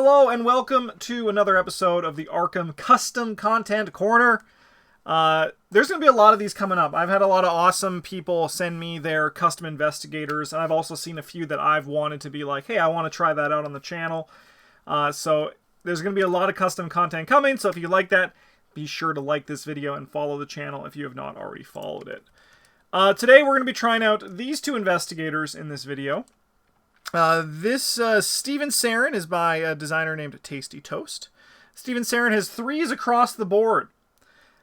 Hello and welcome to another episode of the Arkham Custom Content Corner. There's going to be a lot of these coming up. I've had a lot of awesome people send me their custom investigators, and I've also seen a few that I've wanted to be like, hey, I want to try that out on the channel. So there's going to be a lot of custom content coming, so if you like that, be sure to like this video and follow the channel if you have not already followed it. Today we're going to be trying out these two investigators in this video. This Steven Sarin is by a designer named Tasty Toast. Steven Sarin has 3s across the board.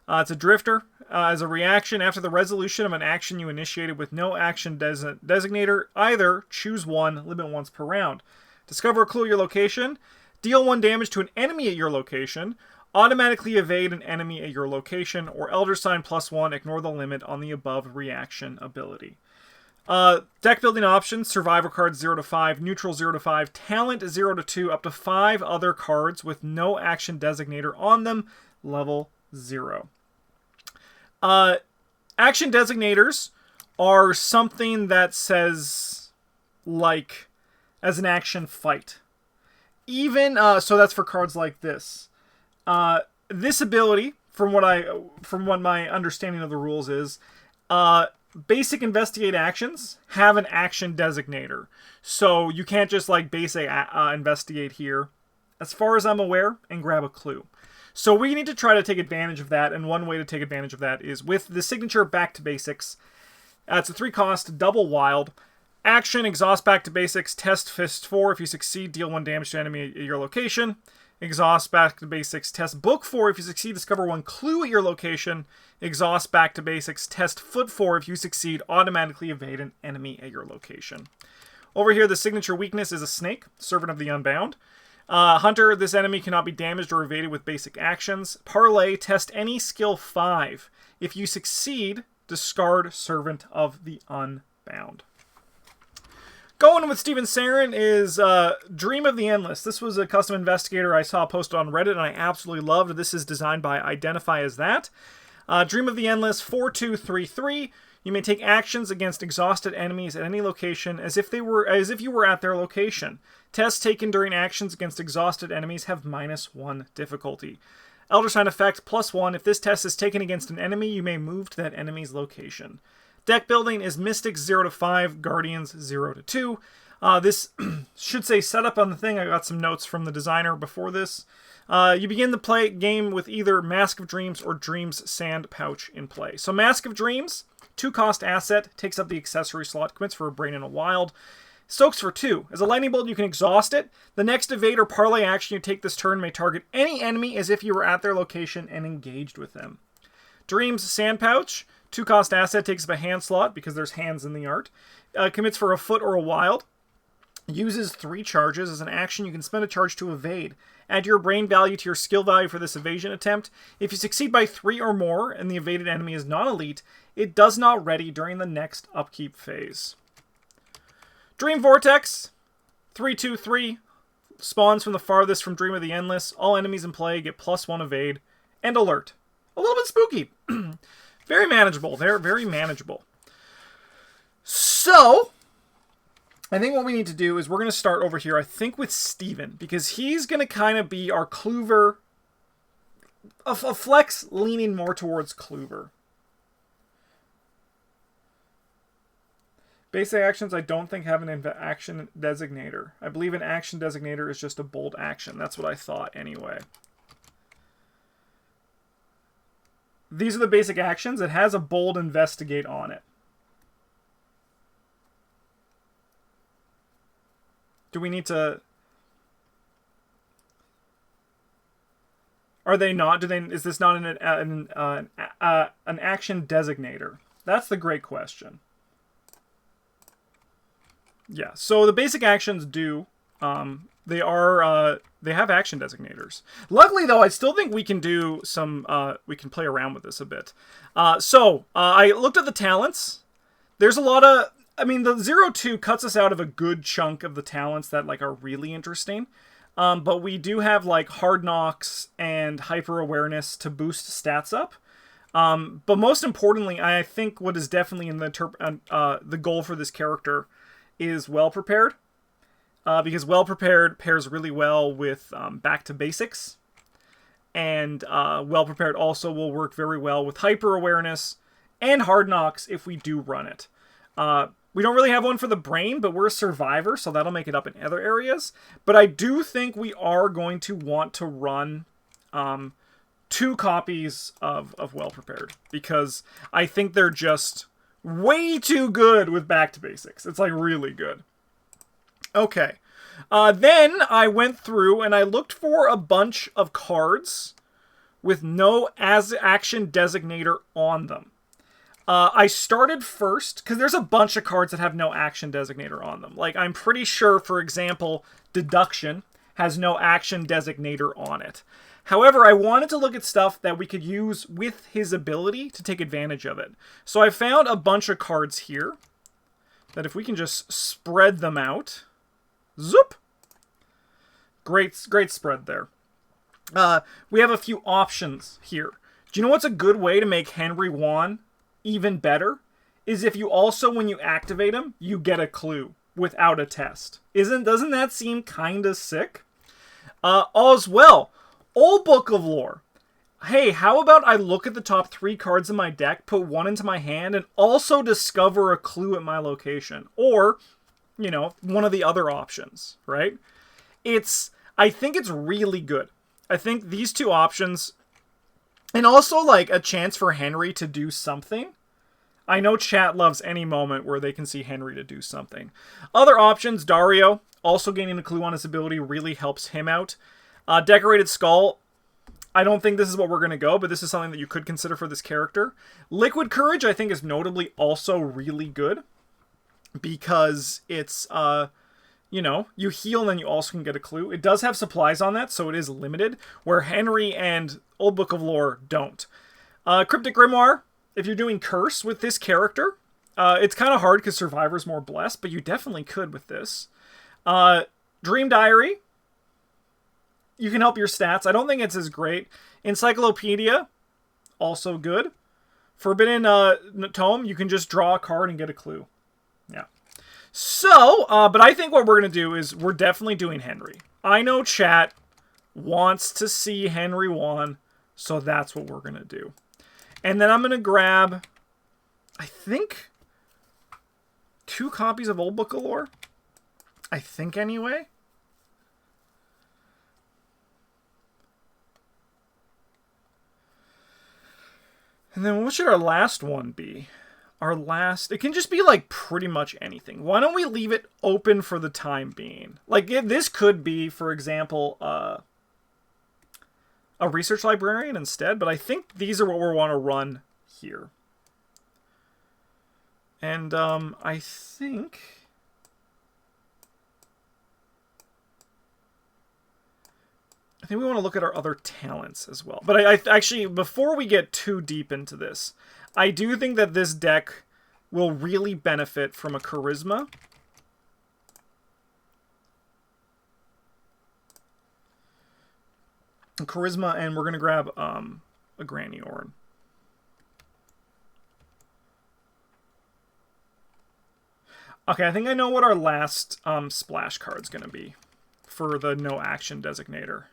It's a drifter. As a reaction, after the resolution of an action you initiated with no action designator, either choose one, limit once per round. Discover a clue at your location, deal 1 damage to an enemy at your location, automatically evade an enemy at your location, or Elder Sign +1, ignore the limit on the above reaction ability. Deck building options: survivor cards 0 to 5, neutral 0 to 5, talent 0 to 2, up to 5 other cards with no action designator on them, level 0. Action designators are something that says, like, as an action fight. Even, so that's for cards like this. This ability, from what my understanding of the rules is, basic investigate actions have an action designator. So you can't just like basic investigate here, as far as I'm aware, and grab a clue. So we need to try to take advantage of that, and one way to take advantage of that is with the signature Back to Basics. It's a 3-cost, double wild. Action, exhaust Back to Basics, test Fist 4. If you succeed, deal 1 damage to enemy at your location. Exhaust Back to Basics, test Book 4. If you succeed, discover 1 clue at your location. Exhaust Back to Basics, test Foot 4. If you succeed, automatically evade an enemy at your location. Over here, the signature weakness is a snake, servant of the unbound. Hunter, this enemy cannot be damaged or evaded with basic actions. Parlay, test any skill 5. If you succeed, discard servant of the unbound. Going with Steven Sarin is Dream of the Endless. This was a custom investigator I saw posted on Reddit and I absolutely loved. This is designed by Identify as That. Dream of the Endless, 4/2/3/3. You may take actions against exhausted enemies at any location as if you were at their location. Tests taken during actions against exhausted enemies have -1 difficulty. Elder Sign effect +1. If this test is taken against an enemy, you may move to that enemy's location. Deck building is Mystics 0 to 5, Guardians 0 to 2. This should say setup on the thing. I got some notes from the designer before this. You begin the game with either Mask of Dreams or Dreams Sand Pouch in play. So Mask of Dreams, 2-cost asset, takes up the accessory slot, commits for a Brain and a Wild. Soaks for 2. As a lightning bolt, you can exhaust it. The next evade or parlay action you take this turn may target any enemy as if you were at their location and engaged with them. Dreams Sand Pouch, 2-cost asset, takes up a hand slot because there's hands in the art. Commits for a Foot or a Wild. Uses 3 charges. As an action, you can spend a charge to evade. Add your brain value to your skill value for this evasion attempt. If you succeed by 3 or more and the evaded enemy is non-elite, it does not ready during the next upkeep phase. Dream Vortex, 3/2/3. Spawns from the farthest from Dream of the Endless. All enemies in play get +1 evade. And alert. A little bit spooky. Very manageable. They're very manageable. So, I think what we need to do is we're going to start over here, I think, with Steven, because he's going to kind of be our Kluver, a flex leaning more towards Kluver. Basic actions I don't think have an action designator. I believe an action designator is just a bold action. That's what I thought anyway. These are the basic actions. It has a bold investigate on it. Do we need to... Are they not? Is this not an action designator? That's the great question. Yeah, so the basic actions do. They have action designators. Luckily, though, I still think we can do some... we can play around with this a bit. I looked at the talents. There's a lot of... I mean, the 0-2 cuts us out of a good chunk of the talents that like are really interesting. But we do have like Hard Knocks and Hyper Awareness to boost stats up. But most importantly, I think what is definitely in the goal for this character is Well Prepared. because well prepared pairs really well with back to basics. And well prepared also will work very well with hyper awareness and hard knocks if we do run it. We don't really have one for the brain, but we're a survivor, so that'll make it up in other areas. But I do think we are going to want to run 2 copies of well prepared, because I think they're just way too good with back to basics. It's like really good. Okay. Then I went through and I looked for a bunch of cards with no as action designator on them. I started first, because there's a bunch of cards that have no action designator on them. Like, I'm pretty sure, for example, Deduction has no action designator on it. However, I wanted to look at stuff that we could use with his ability to take advantage of it. So I found a bunch of cards here that if we can just spread them out... Zoop! Great spread there. We have a few options here. Do you know what's a good way to make Henry Wan even better? Is if you also, when you activate him, you get a clue without a test. Doesn't that seem kinda sick? As well, Old Book of Lore. Hey, how about I look at the top 3 cards in my deck, put one into my hand, and also discover a clue at my location? Or, you know, one of the other options, right? I think it's really good. I think these 2 options, and also like a chance for Henry to do something. I know chat loves any moment where they can see Henry to do something. Other options, Dario, also gaining a clue on his ability really helps him out. Decorated Skull, I don't think this is what we're going to go, but this is something that you could consider for this character. Liquid Courage, I think, is notably also really good, because it's, you know, you heal and then you also can get a clue. It does have supplies on that, so it is limited, where Henry and Old Book of Lore don't. Cryptic Grimoire, if you're doing Curse with this character, it's kind of hard because Survivor's more blessed, but you definitely could with this. Dream Diary, you can help your stats. I don't think it's as great. Encyclopedia, also good. Forbidden Tome, you can just draw a card and get a clue. Yeah. So, but I think what we're going to do is we're definitely doing Henry. I know chat wants to see Henry Wan, so that's what we're going to do. And then I'm going to grab, I think, 2 copies of Old Book of Lore. I think, anyway. And then what should our last one be? It can just be like pretty much anything. Why don't we leave it open for the time being? Like, this could be, for example, a research librarian instead, but I think these are what we want to run here. And I think we want to look at our other talents as well. But I actually, before we get too deep into this, I do think that this deck will really benefit from a charisma. And we're going to grab a Granny Orn. Okay, I think I know what our last splash card's going to be for the no action designator.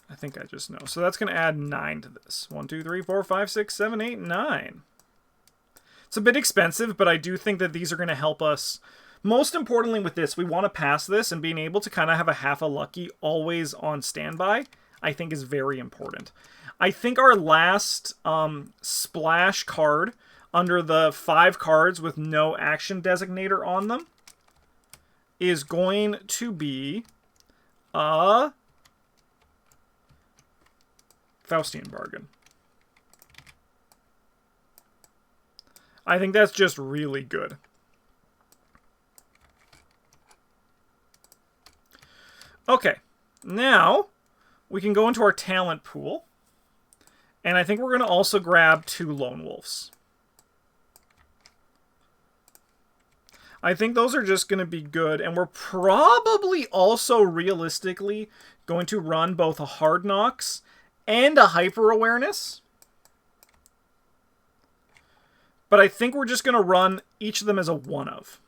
I think I just know. So that's going to add 9 to this. 1, 2, 3, 4, 5, 6, 7, 8, 9. It's a bit expensive, but I do think that these are going to help us. Most importantly with this, we want to pass this, and being able to kind of have a half a lucky always on standby, I think is very important. I think our last splash card under the 5 cards with no action designator on them is going to be Faustian Bargain. I think that's just really good. Okay, now we can go into our talent pool. And I think we're going to also grab 2 Lone Wolves. I think those are just going to be good. And we're probably also realistically going to run both a Hard Knocks and a Hyper Awareness. But I think we're just going to run each of them as a one of.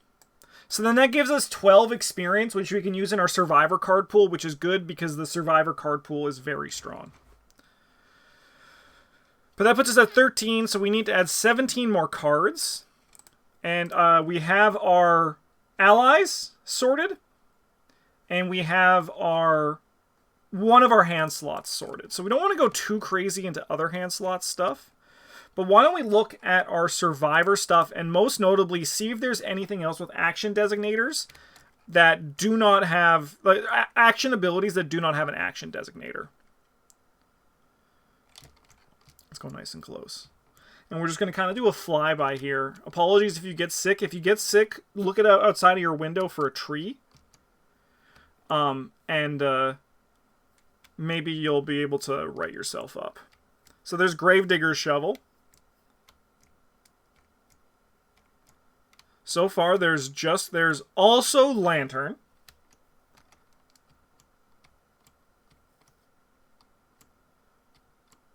So then that gives us 12 experience, which we can use in our survivor card pool, which is good because the survivor card pool is very strong. But that puts us at 13, so we need to add 17 more cards. And we have our allies sorted. And we have one of our hand slots sorted. So we don't want to go too crazy into other hand slot stuff. But why don't we look at our survivor stuff and most notably see if there's anything else with action designators that do not have, like, action abilities that do not have an action designator. Let's go nice and close. And we're just going to kind of do a flyby here. Apologies if you get sick. If you get sick, look outside of your window for a tree. Maybe you'll be able to right yourself up. So there's Gravedigger's Shovel. So far, there's also Lantern.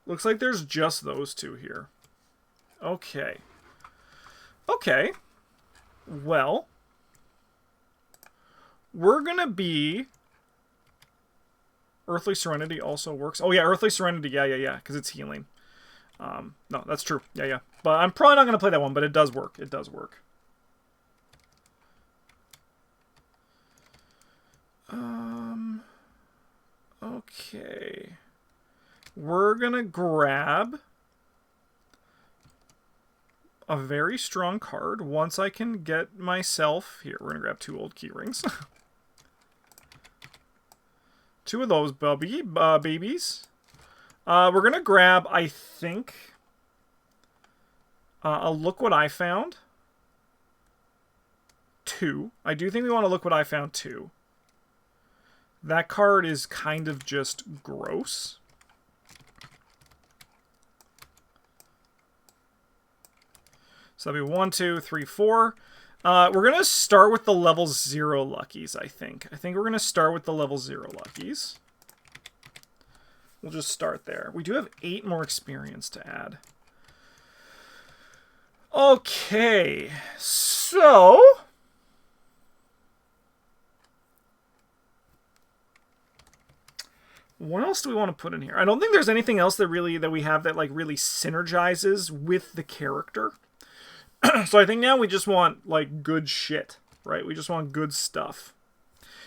Looks like there's just those two here. Okay. Okay. Well, we're gonna be... Earthly Serenity also works. Oh yeah, Earthly Serenity, yeah, because it's healing. No, that's true. Yeah. But I'm probably not gonna play that one, but it does work. It does work. Okay. We're gonna grab a very strong card once I can get myself... Here, we're gonna grab 2 old key rings. 2 of those babies. We're gonna grab, I think, a Look What I Found. 2. I do think we want to Look What I Found 2. That card is kind of just gross. So that'll be 1, 2, 3, 4. We're going to start with the level 0 luckies, I think. I think we're going to start with the level 0 luckies. We'll just start there. We do have 8 more experience to add. Okay, so... what else do we want to put in here? I don't think there's anything else that we have that like really synergizes with the character. So I think now we just want like good shit, right? We just want good stuff.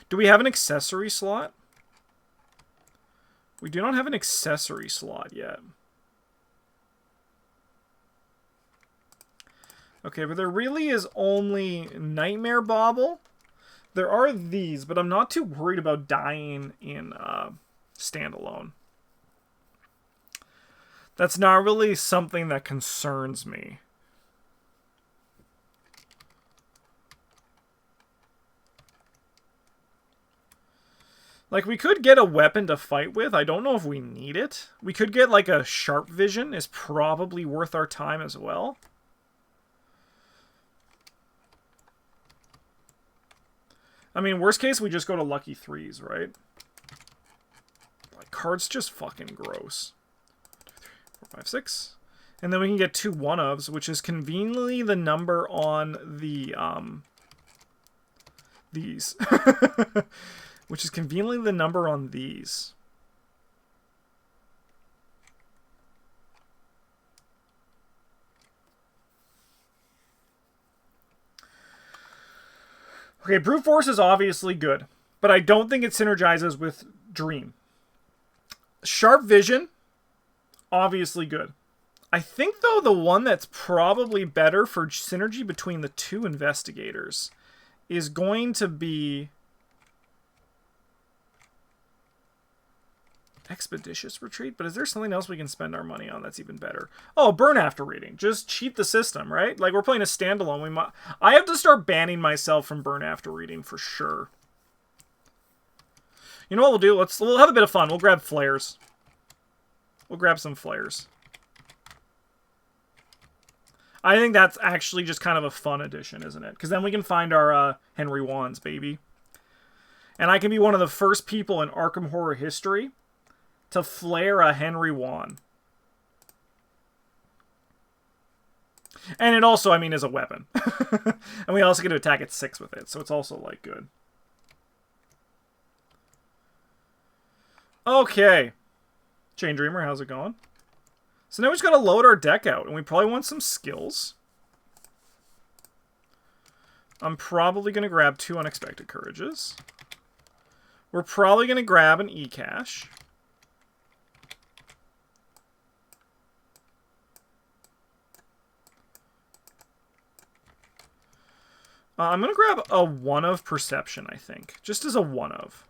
Do we have an accessory slot? We do not have an accessory slot yet. Okay, but there really is only Nightmare Bauble. There are these, but I'm not too worried about dying in standalone. That's not really something that concerns me. Like, we could get a weapon to fight with. I don't know if we need it. We could get, like, a Sharp Vision is probably worth our time as well. I mean, worst case, we just go to Lucky 3s, right? Like, cards just fucking gross. 2, 3, 4, 5, 6. And then we can get 2 one-ofs, which is conveniently the number on the, these. Which is conveniently the number on these. Okay, Brute Force is obviously good, but I don't think it synergizes with Dream. Sharp Vision, obviously good. I think, though, the one that's probably better for synergy between the 2 investigators is going to be... Expeditious Retreat, but is there something else we can spend our money on that's even better? Oh, Burn After Reading. Just cheat the system, right? Like, we're playing a standalone. I have to start banning myself from Burn After Reading for sure. You know what we'll do? We'll have a bit of fun. We'll grab flares. We'll grab some flares. I think that's actually just kind of a fun addition, isn't it? Because then we can find our Henry Wands, baby. And I can be one of the first people in Arkham Horror history to flare a Henry Wand. And it also, I mean, is a weapon. And we also get to attack at 6 with it, so it's also, like, good. Okay. Chain Dreamer, how's it going? So now we just gotta load our deck out, and we probably want some skills. I'm probably gonna grab 2 Unexpected Courages. We're probably gonna grab an E-Cash. I'm going to grab a 1 of Perception, I think. Just as a 1 of.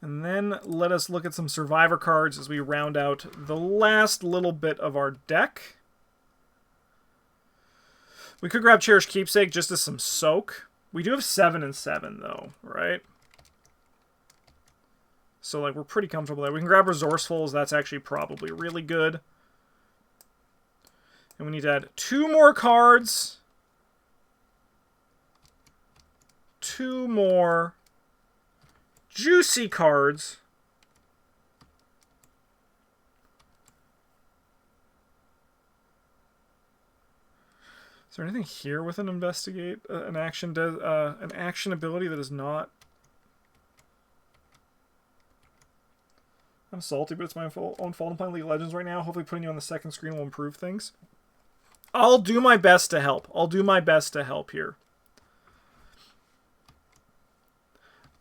And then let us look at some Survivor cards as we round out the last little bit of our deck. We could grab Cherished Keepsake just as some soak. We do have 7 and 7, though, right? So, like, we're pretty comfortable there. We can grab Resourcefuls. That's actually probably really good. And we need to add 2 more cards. 2 more juicy cards. Is there anything here with an investigate, an action ability that is not? I'm salty, but it's my own fault. I'm playing League of Legends right now. Hopefully putting you on the second screen will improve things. I'll do my best to help. I'll do my best to help here.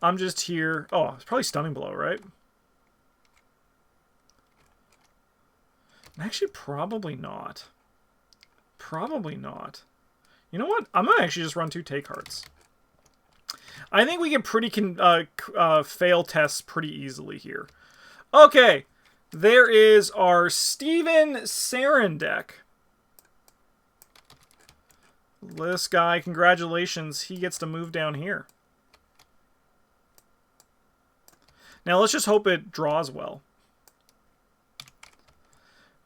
I'm just here. Oh, it's probably Stunning Blow, right? Actually, probably not. Probably not. You know what? I'm going to actually just run 2 Take Hearts. I think we can fail tests pretty easily here. Okay. There is our Steven Sarin deck. This guy, congratulations. He gets to move down here. Now, let's just hope it draws well.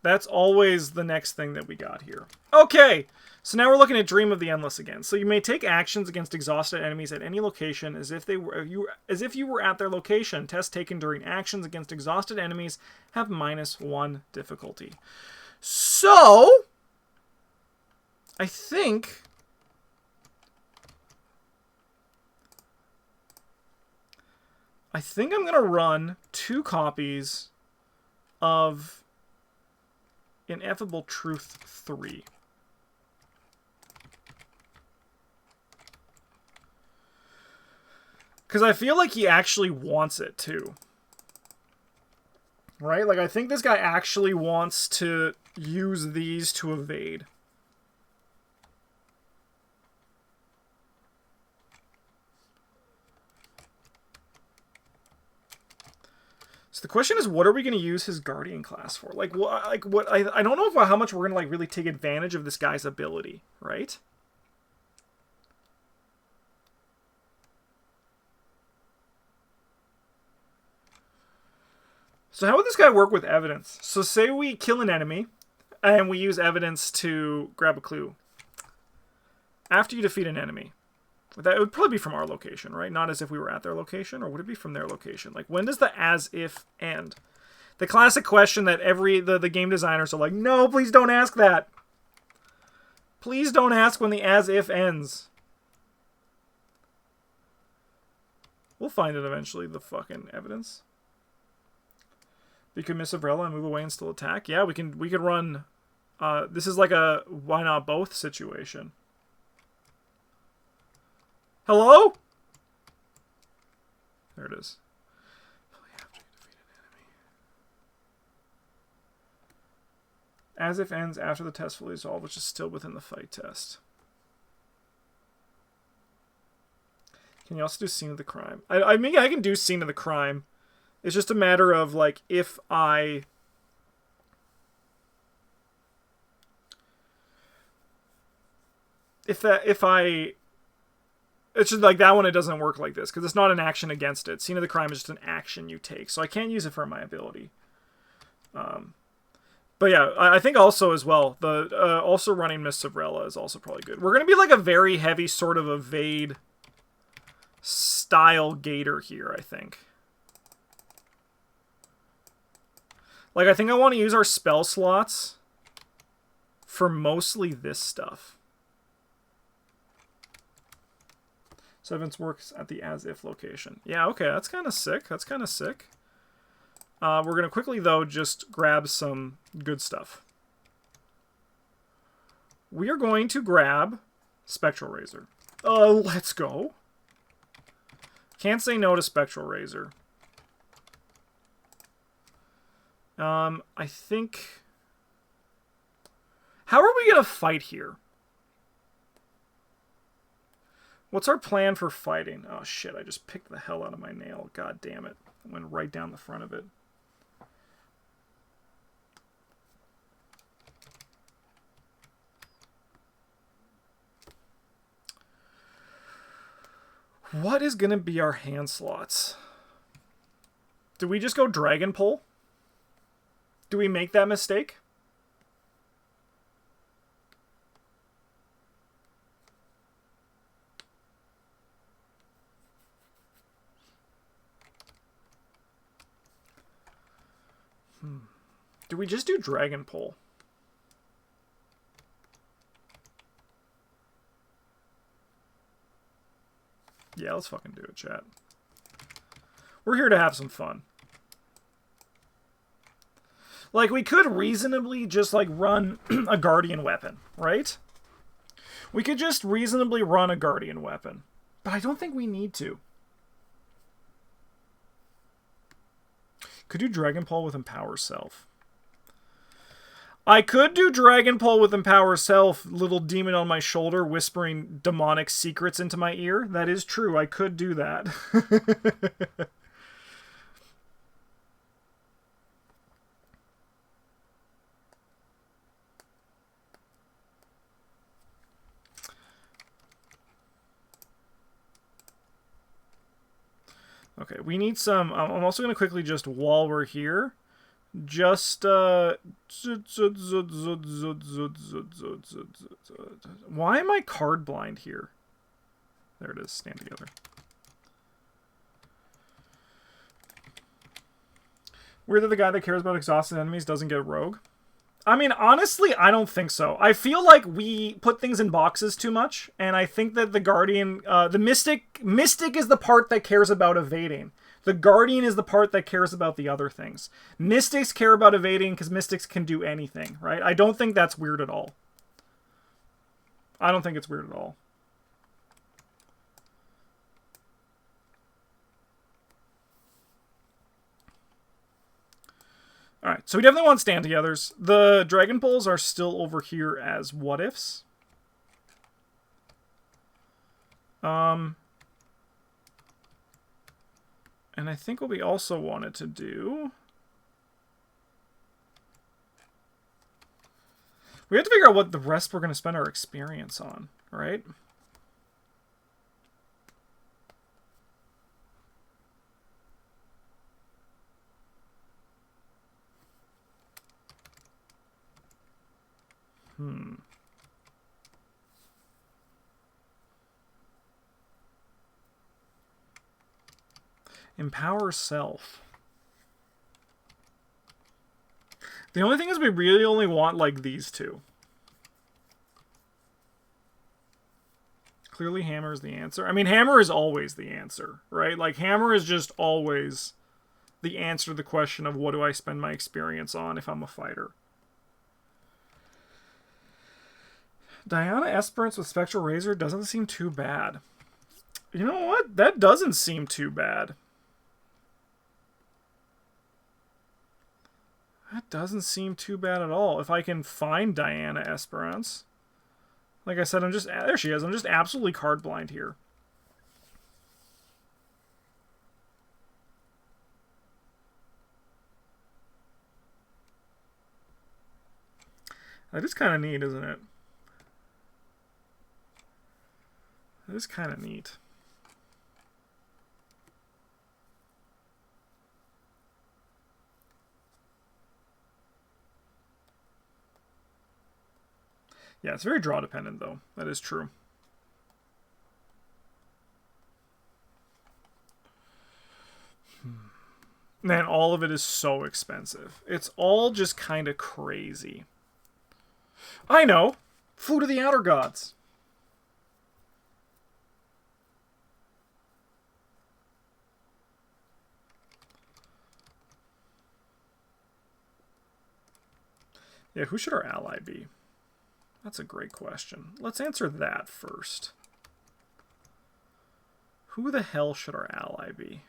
That's always the next thing that we got here. Okay, so now we're looking at Dream of the Endless again. So you may take actions against exhausted enemies at any location as if you were at their location. Tests taken during actions against exhausted enemies have -1 difficulty. So, I think I'm going to run 2 copies of Ineffable Truth 3. Because I feel like he actually wants it too. Right? Like, I think this guy actually wants to use these to evade. So the question is, what are we going to use his Guardian class for? Like what? I don't know how much we're going to like really take advantage of this guy's ability, right? So how would this guy work with evidence? So say we kill an enemy, and we use evidence to grab a clue. After you defeat an enemy. That would probably be from our location, right? Not as if we were at their location, or would it be from their location? Like, when does the as if end? The classic question that the game designers are like, no, please don't ask that. Please don't ask when the as if ends. We'll find it eventually, the fucking evidence. We could miss Umbrella and move away and still attack. Yeah, we could run. This is like a why not both situation. Hello? There it is. After you defeat an enemy. As if ends after the test fully resolved, which is still within the fight test. Can you also do scene of the crime? I mean, I can do scene of the crime. It's just a matter of, like, if I... It's just like that one, it doesn't work like this, because it's not an action against it. Scene of the crime is just an action you take, so I can't use it for my ability. But yeah, I think also as well, also running Miss Sabrella is also probably good. We're going to be like a very heavy sort of evade style gator here, I think. Like, I think I want to use our spell slots for mostly this stuff. So Evans works at the as-if location. Yeah, okay, that's kind of sick. That's kind of sick. We're going to quickly, though, just grab some good stuff. We are going to grab Spectral Razor. Let's go. Can't say no to Spectral Razor. I think... How are we going to fight here? What's our plan for fighting? Oh, shit, I just picked the hell out of my nail. God damn it. I went right down the front of it. What is going to be our hand slots? Do we just go Dragon Pole? Do we make that mistake? Do we just do Dragon Pole? Yeah, let's fucking do it, chat. We're here to have some fun. Like, we could reasonably just, like, run a Guardian weapon, right? We could just reasonably run a Guardian weapon. But I don't think we need to. Could do Dragon Pole with Empower Self. I could do Dragon Pole with Empower Self, little demon on my shoulder whispering demonic secrets into my ear. That is true. I could do that. Okay, we need some... I'm also going to quickly just, while we're here... Just, why am I card blind here? There it is, stand together. Weird that the guy that cares about exhausted enemies doesn't get rogue. I mean, honestly, I don't think so. I feel like we put things in boxes too much, and I think that the Guardian, the Mystic is the part that cares about evading. The Guardian is the part that cares about the other things. Mystics care about evading because Mystics can do anything, right? I don't think that's weird at all. I don't think it's weird at all. Alright, so we definitely want stand-togethers. The Dragon Poles are still over here as what-ifs. And I think what we also wanted to do... We have to figure out what the rest we're going to spend our experience on, right? Empower Self. The only thing is we really only want, like, these two. Clearly Hammer is the answer. I mean, Hammer is always the answer, right? Like, Hammer is just always the answer to the question of what do I spend my experience on if I'm a fighter. Diana Esperance with Spectral Razor doesn't seem too bad. You know what? That doesn't seem too bad. That doesn't seem too bad at all. If I can find Diana Esperance. Like I said, I'm just... There she is. I'm just absolutely card blind here. That is kind of neat, isn't it? That is kind of neat. Yeah, it's very draw dependent, though. That is true. Man, all of it is so expensive. It's all just kind of crazy. I know. Food of the Outer Gods. Yeah, who should our ally be? That's a great question. Let's answer that first. Who the hell should our ally be?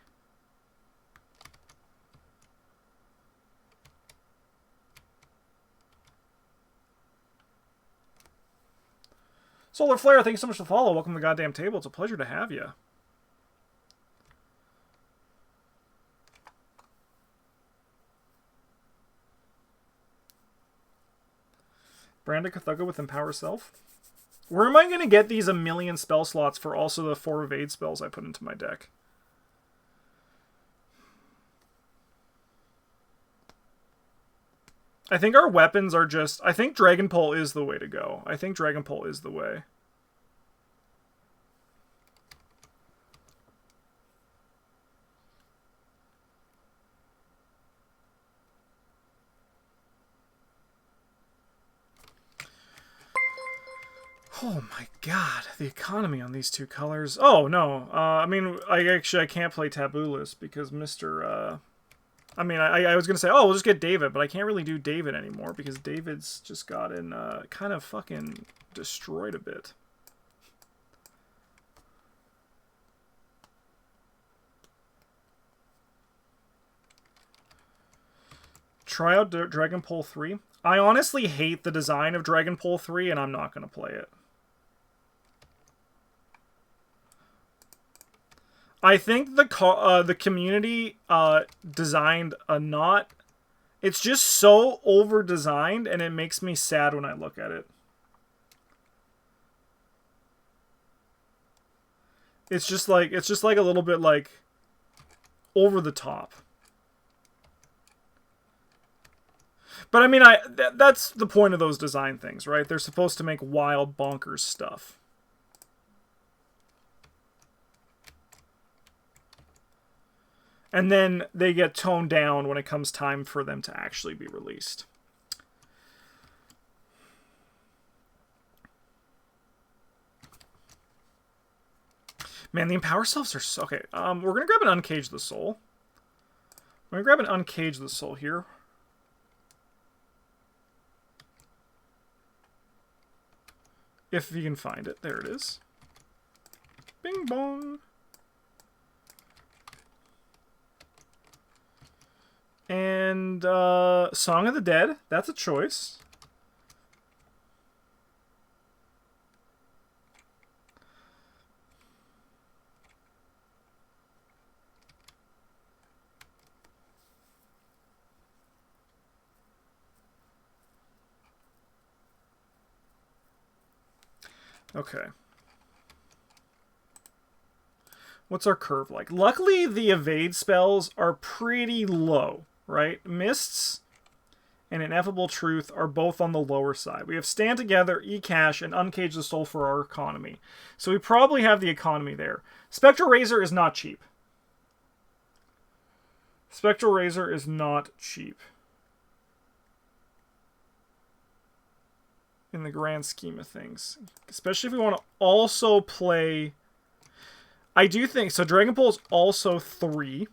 Solar Flare, thank you so much for the follow. Welcome to the goddamn table. It's a pleasure to have you. Branda Kathuga with Empower Self. Where am I going to get these 1,000,000 spell slots for also the 4 evade spells I put into my deck? I think our weapons are just... I think Dragon Pole is the way to go. I think Dragon Pole is the way. Oh my god, the economy on these two colors. Oh, no. I mean, I can't play Taboo-less because Mr. I mean, I was going to say, oh, we'll just get David, but I can't really do David anymore because David's just gotten kind of fucking destroyed a bit. Try out Dragon Pole 3. I honestly hate the design of Dragon Pole 3, and I'm not going to play it. I think the community designed a not... It's just so over-designed, and it makes me sad when I look at it. It's just like a little bit like over the top. But I mean, that's the point of those design things, right? They're supposed to make wild, bonkers stuff. And then they get toned down when it comes time for them to actually be released. Man, the Empower Selves are so... Okay, we're going to grab an Uncage the Soul. We're going to grab an Uncage the Soul here. If you can find it. There it is. Bing bong. And Song of the Dead. That's a choice. Okay. What's our curve like? Luckily, the evade spells are pretty low, right? Mists and Ineffable Truth are both on the lower side. We have Stand Together, E-Cash, and Uncage the Soul for our economy. So we probably have the economy there. Spectral Razor is not cheap. Spectral Razor is not cheap. In the grand scheme of things. Especially if we want to also play... I do think... So Dragon Pole is also 3.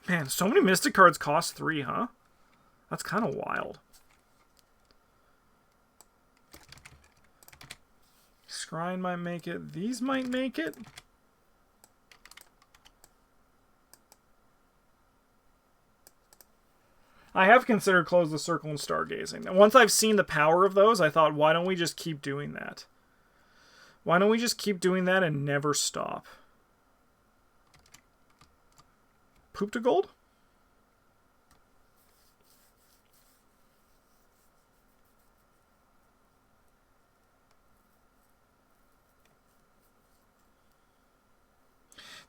Man, so many Mystic cards cost 3, huh? That's kind of wild. Scrying might make it. These might make it. I have considered Close the Circle and Stargazing. And once I've seen the power of those, I thought, why don't we just keep doing that? Why don't we just keep doing that and never stop? Poop to gold?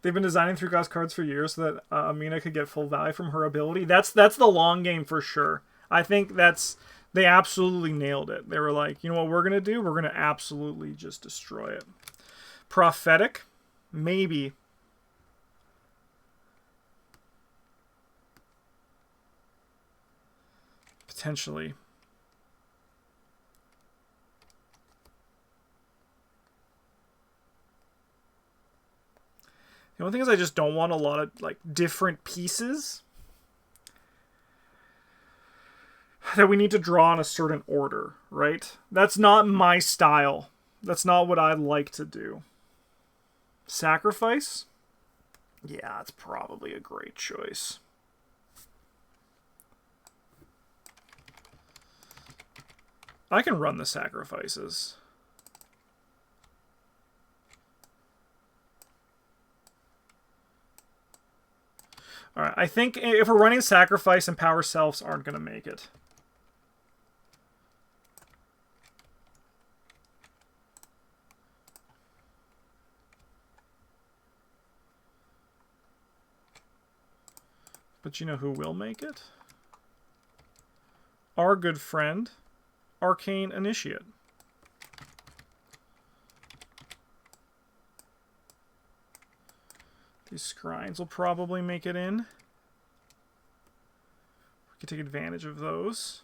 They've been designing 3-cost cards for years so that Amina could get full value from her ability. That's the long game for sure. I think they absolutely nailed it. They were like, you know what we're going to do? We're going to absolutely just destroy it. Prophetic? Maybe. Potentially. The only thing is I just don't want a lot of like different pieces that we need to draw in a certain order, right? That's not my style. That's not what I like to do. Sacrifice? Yeah, it's probably a great choice. I can run the sacrifices. Alright, I think if we're running sacrifice and power selves aren't going to make it. But you know who will make it? Our good friend, Arcane Initiate. These scrines will probably make it in. We can take advantage of those.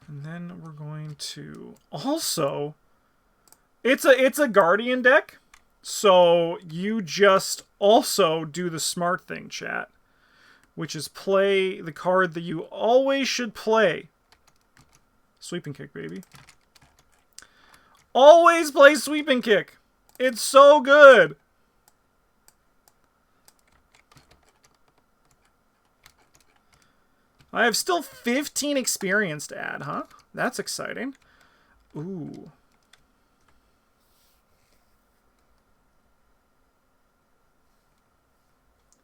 And then we're going to also, it's a Guardian deck, so you just also do the smart thing, chat, which is play the card that you always should play. Sweeping Kick, baby. Always play Sweeping Kick. It's so good. I have still 15 experience to add, huh? That's exciting. Ooh.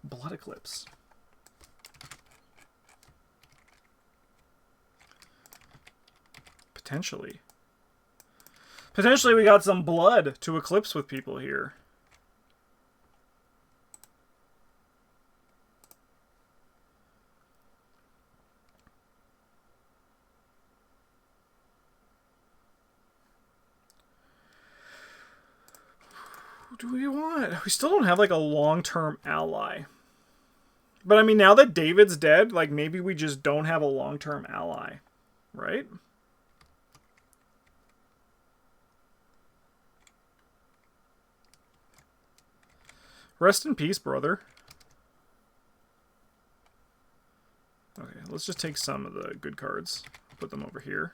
Blood Eclipse. Potentially. Potentially we got some blood to eclipse with people here. Who do we want? We still don't have like a long-term ally. But I mean, now that David's dead, like maybe we just don't have a long-term ally, right? Rest in peace, brother. Okay, let's just take some of the good cards. Put them over here.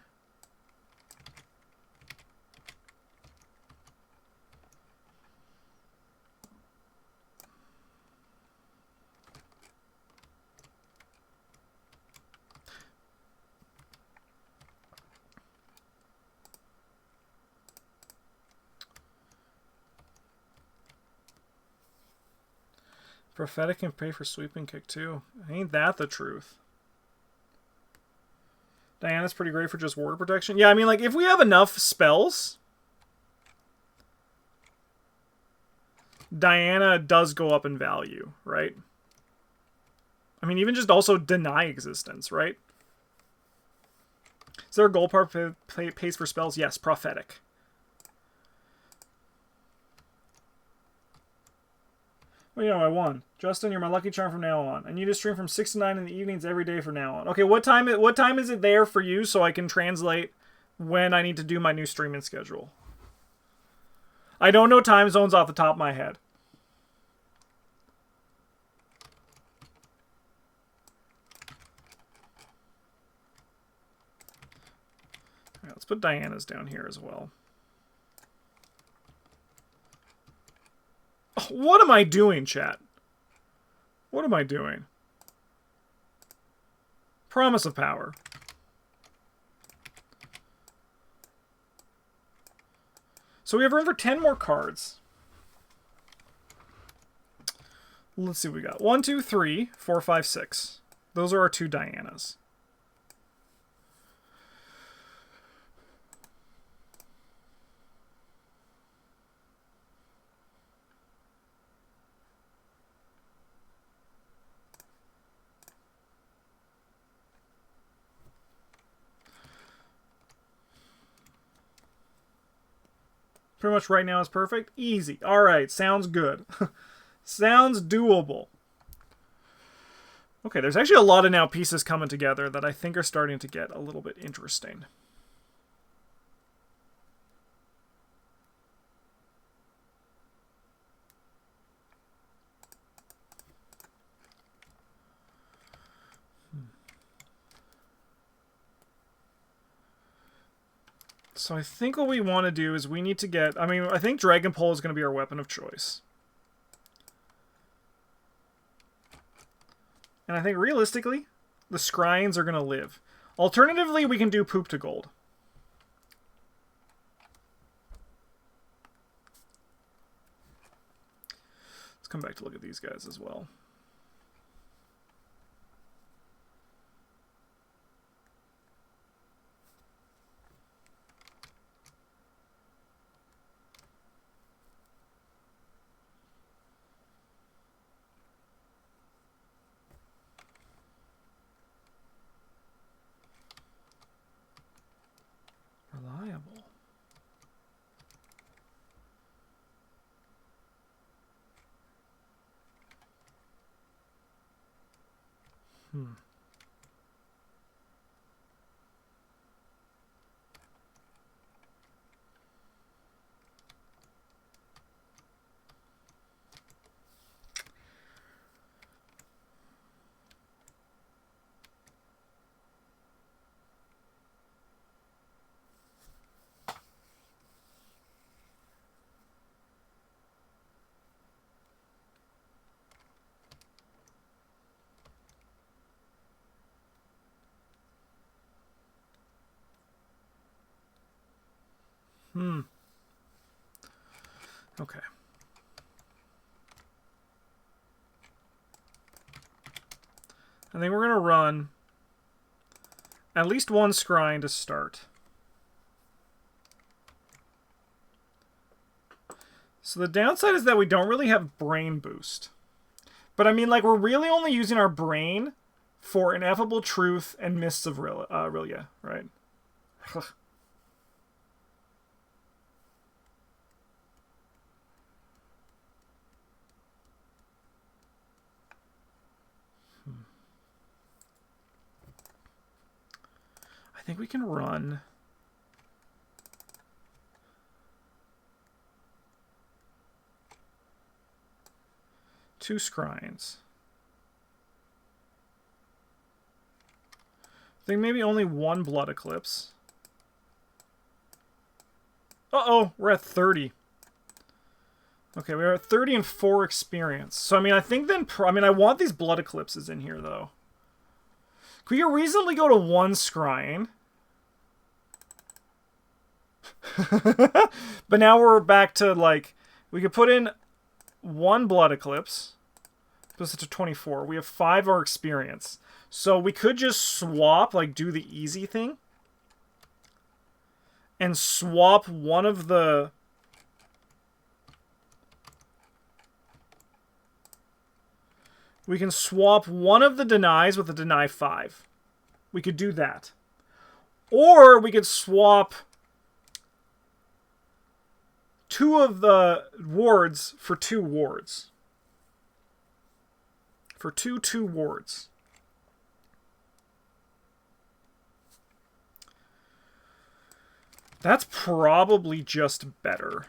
Prophetic can pay for Sweeping Kick too. Ain't that the truth? Diana's pretty great for just water protection. Yeah, I mean, like, if we have enough spells, Diana does go up in value, right? I mean, even just also deny existence, right? Is there a gold part pays for spells? Yes, Prophetic. Well, you know, I won. Justin, you're my lucky charm from now on. I need to stream from 6 to 9 in the evenings every day from now on. Okay, what time is it there for you so I can translate when I need to do my new streaming schedule? I don't know time zones off the top of my head. All right, let's put Diana's down here as well. Oh, what am I doing, chat? What am I doing? Promise of Power. So we have room for 10 more cards. Let's see what we got. 1, 2, 3, 4, 5, 6. Those are our 2 Dianas. Pretty much right now is perfect. Easy. All right, sounds good. Sounds doable. Okay, there's actually a lot of now pieces coming together that I think are starting to get a little bit interesting. So I think what we want to do is we need to get... I mean, I think Dragon Pole is going to be our weapon of choice. And I think realistically, the Scryings are going to live. Alternatively, we can do Poop to Gold. Let's come back to look at these guys as well. Reliable. Okay. I think we're going to run at least one Scrying to start. So the downside is that we don't really have Brain Boost. But I mean, like, we're really only using our brain for Ineffable Truth and Mists of Rilia, right? I think we can run... two Scryings. I think maybe only one Blood Eclipse. Uh-oh, we're at 30. Okay, we're at 30 and 4 experience. So, I mean, I think then... I mean, I want these Blood Eclipses in here, though. Could we reasonably go to one Scrying? But now we're back to, like... We could put in one Blood Eclipse. Puts it to 24. We have 5 our experience. So we could just swap, like, do the easy thing. And swap one of the... We can swap one of the denies with a deny 5. We could do that. Or we could swap 2 of the wards for 2 wards. For 2 wards. That's probably just better.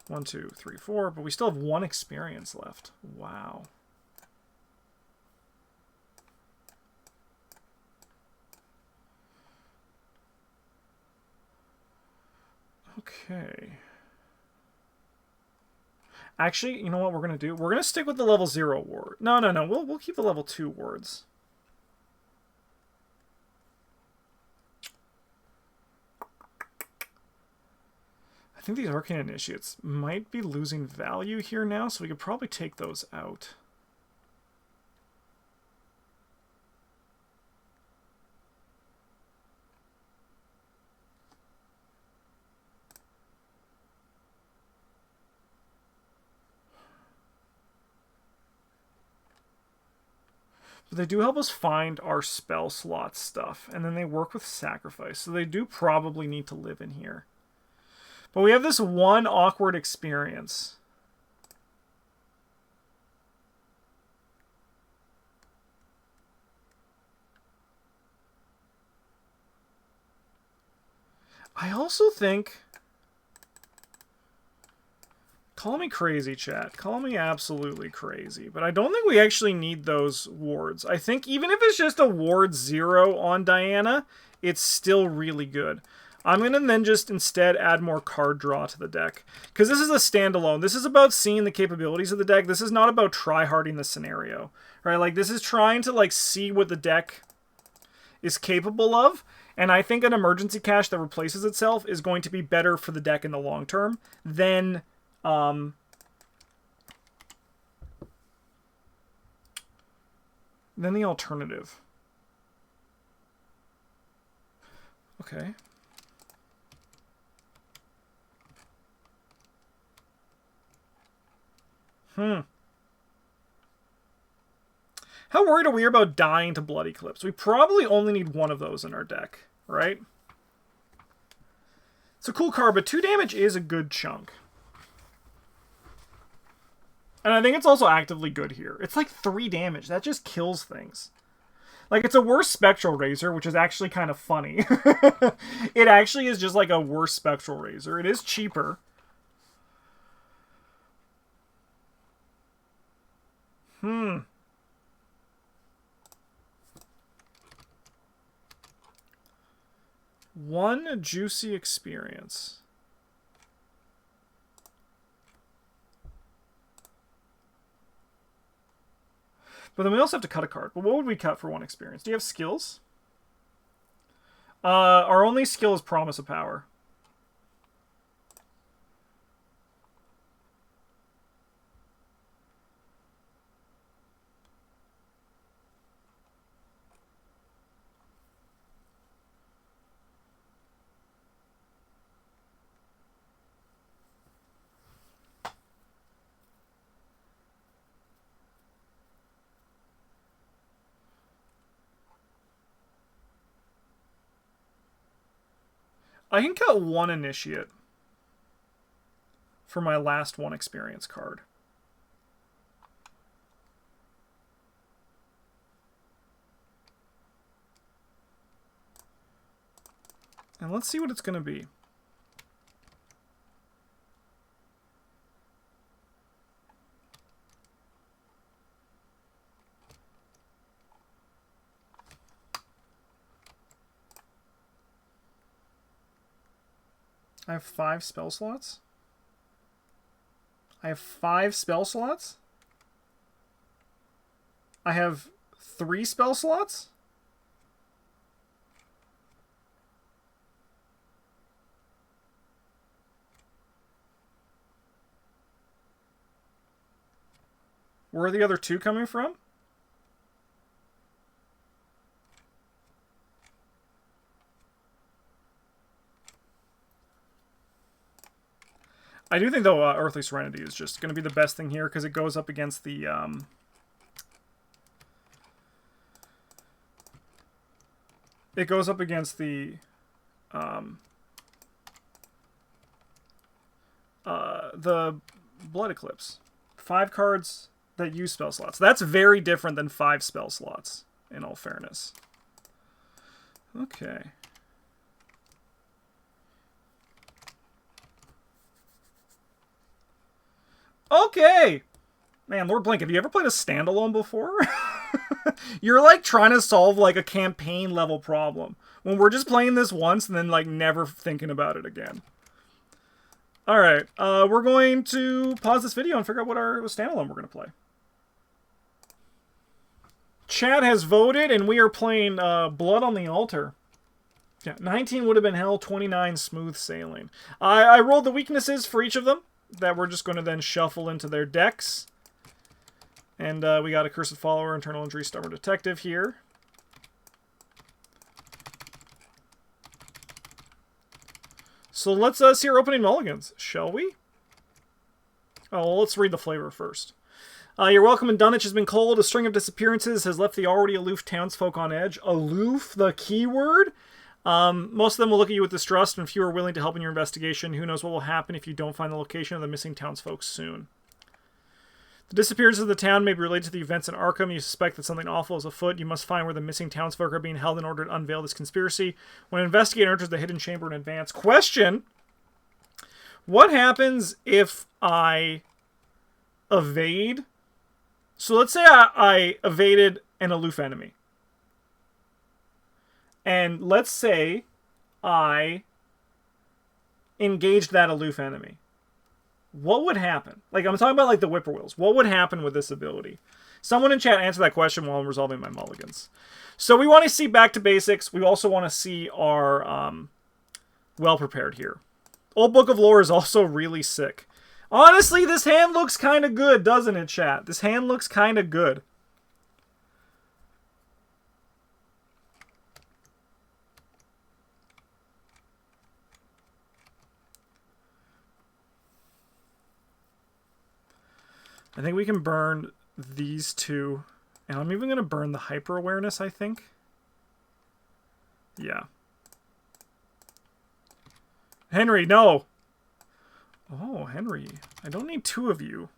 One, 2, 3, 4, but we still have 1 experience left. Wow. Okay. Actually, you know what we're going to do? We're going to stick with the level 0 ward. No. We'll keep the level 2 wards. I think these Arcane Initiates might be losing value here now, so we could probably take those out. But they do help us find our spell slot stuff. And then they work with sacrifice. So they do probably need to live in here. But we have this one awkward experience. I also think... Call me crazy, chat. Call me absolutely crazy. But I don't think we actually need those wards. I think even if it's just a ward 0 on Diana, it's still really good. I'm going to then just instead add more card draw to the deck. Because this is a standalone. This is about seeing the capabilities of the deck. This is not about try-harding the scenario. Right? Like, this is trying to, like, see what the deck is capable of. And I think an emergency cache that replaces itself is going to be better for the deck in the long term than... than the alternative. Okay. How worried are we about dying to Blood Eclipse? We probably only need one of those in our deck, right? It's a cool card, but 2 damage is a good chunk. And I think it's also actively good here. It's like 3 damage. That just kills things. Like, it's a worse Spectral Razor, which is actually kind of funny. It actually is just like a worse Spectral Razor. It is cheaper. One juicy experience. But then we also have to cut a card. But what would we cut for 1 experience? Do you have skills? Our only skill is Promise of Power. I can cut 1 Initiate for my last 1 experience card. And let's see what it's going to be. I have 5 spell slots? I have 5 spell slots? I have 3 spell slots? Where are the other 2 coming from? I do think, though, Earthly Serenity is just going to be the best thing here, because it goes up against the... it goes up against the... the Blood Eclipse. 5 cards that use spell slots. That's very different than 5 spell slots, in all fairness. Okay. Okay! Man, Lord Blink, have you ever played a standalone before? You're like trying to solve like a campaign level problem when we're just playing this once and then like never thinking about it again. Alright, we're going to pause this video and figure out what our standalone we're going to play. Chat has voted and we are playing Blood on the Altar. Yeah, 19 would have been hell, 29 smooth sailing. I rolled the weaknesses for each of them that we're just going to then shuffle into their decks. And we got Accursed Follower, Internal Injury, Stubborn Detective here. So let's see our opening mulligans, shall we? Oh, well, let's read the flavor first. You're welcome in Dunwich has been cold. A string of disappearances has left the already aloof townsfolk on edge. Aloof, the keyword? Most of them will look at you with distrust, and few are willing to help in your investigation. Who knows what will happen if you don't find the location of the missing townsfolk soon. The disappearance of the town may be related to the events in Arkham. You suspect that something awful is afoot. You must find where the missing townsfolk are being held in order to unveil this conspiracy. When an investigator enters the hidden chamber in advance. Question: what happens if I evade? So let's say I evaded an aloof enemy. And let's say I engaged that aloof enemy. What would happen? Like, I'm talking about, like, the whippoorwills. What would happen with this ability? Someone in chat answer that question while I'm resolving my mulligans. So we want to see back to basics. We also want to see our well-prepared here. Old Book of Lore is also really sick. Honestly, this hand looks kind of good, doesn't it, chat? This hand looks kind of good. I think we can burn these two. And I'm even going to burn the hyper-awareness, I think. Yeah. Henry, no! Oh, Henry. I don't need two of you.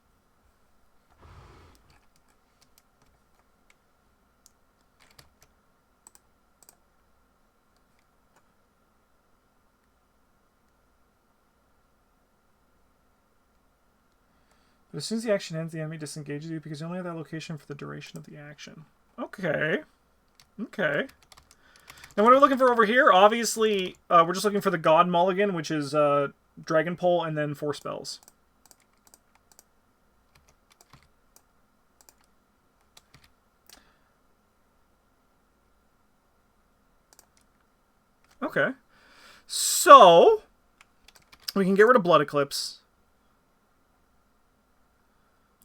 But as soon as the action ends, the enemy disengages you because you only have that location for the duration of the action. Okay. Okay. Now what are we looking for over here? Obviously, we're just looking for the God Mulligan, which is Dragon Pole and then 4 spells. Okay. So, we can get rid of Blood Eclipse.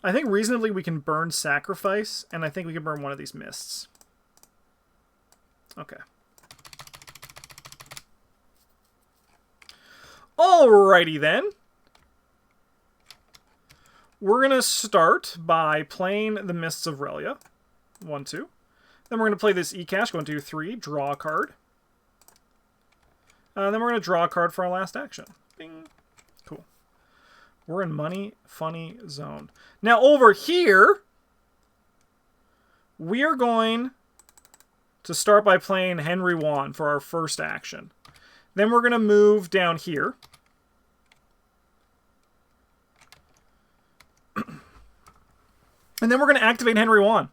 I think reasonably we can burn Sacrifice, and I think we can burn one of these mists. Okay. Alrighty then. We're going to start by playing the Mists of Relia. 1, 2. Then we're going to play this E-Cash. 1, 2, 3. Draw a card. And then we're going to draw a card for our last action. Bing. Cool. We're in Money Funny Zone. Now over here, we are going to start by playing Henry Wan for our first action. Then we're going to move down here. And then we're going to activate Henry Wan.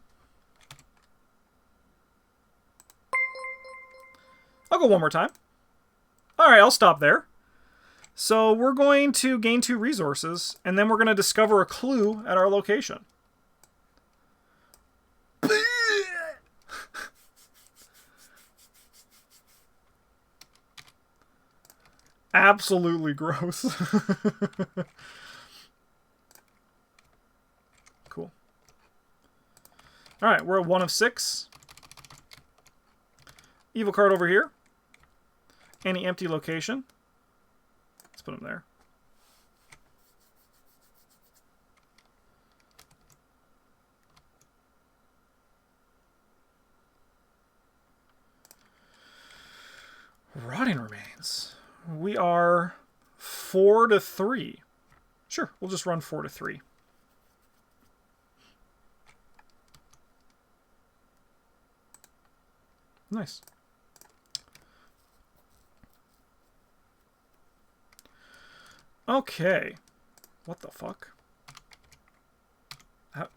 I'll go one more time. Alright, I'll stop there. So we're going to gain 2 resources, and then we're going to discover a clue at our location. Absolutely gross. Cool. Alright, we're at 1 of 6. Evil card over here. Any empty location. Let's put him there. Rotting Remains. We are 4 to 3. Sure, we'll just run 4 to 3. Nice. Okay. What the fuck?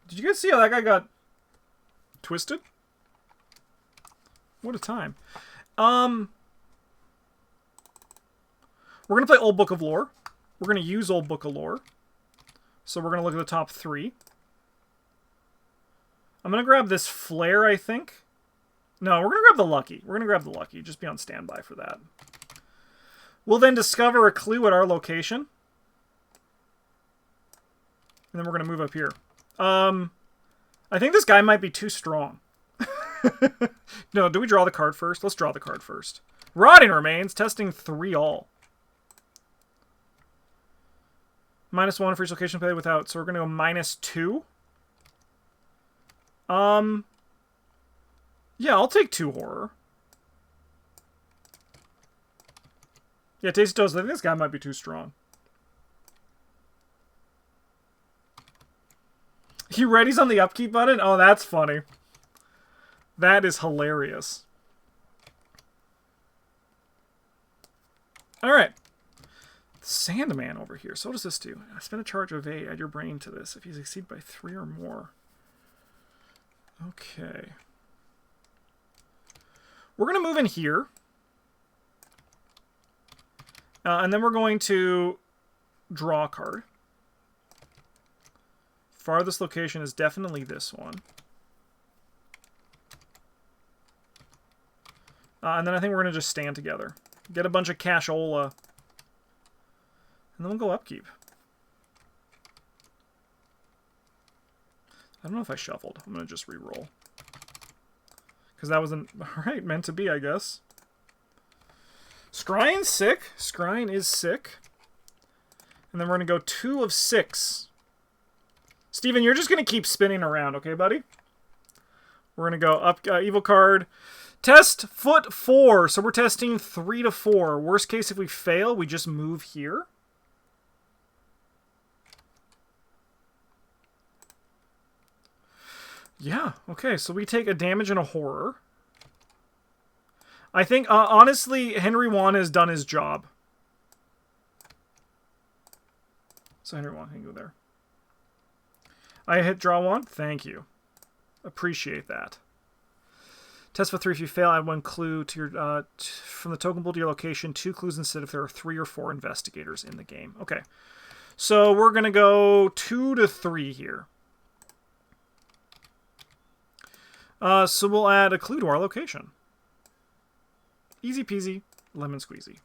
Did you guys see how that guy got twisted? What a time. We're going to play Old Book of Lore. We're going to use Old Book of Lore. So we're going to look at the top 3. I'm going to grab this Flare, I think. No, we're going to grab the Lucky. We're going to grab the Lucky. Just be on standby for that. We'll then discover a clue at our location. And then we're going to move up here. I think this guy might be too strong. No, do we draw the card first? Let's draw the card first. Rotting Remains, testing 3 all. -1 for each location played without. So we're going to go -2. Yeah, I'll take 2 horror. Yeah, Tasty Toast, I think this guy might be too strong. He ready's on the upkeep button? Oh, that's funny. That is hilarious. Alright. Sandman over here. So what does this do? I spend a charge of 8. Add your brain to this if you succeed by 3 or more. Okay. We're going to move in here. And then we're going to draw a card. Farthest location is definitely this one. And then I think we're going to just stand together. Get a bunch of cashola. And then we'll go upkeep. I don't know if I shuffled. I'm going to just re-roll. Because that wasn't... Alright, meant to be, I guess. Scrying's sick. Scrying is sick. And then we're going to go 2 of 6. Steven, you're just going to keep spinning around, okay, buddy? We're going to go up, evil card. Test foot 4. So we're testing 3 to 4. Worst case, if we fail, we just move here. Yeah, okay, so we take a damage and a horror. I think, honestly, Henry Wan has done his job. So Henry Wan can go there. I hit draw 1. Thank you. Appreciate that. Test for 3. If you fail, add 1 clue to your from the token pool to your location. 2 clues instead if there are 3 or 4 investigators in the game. Okay. So we're going to go 2 to 3 here. So we'll add a clue to our location. Easy peasy, lemon squeezy.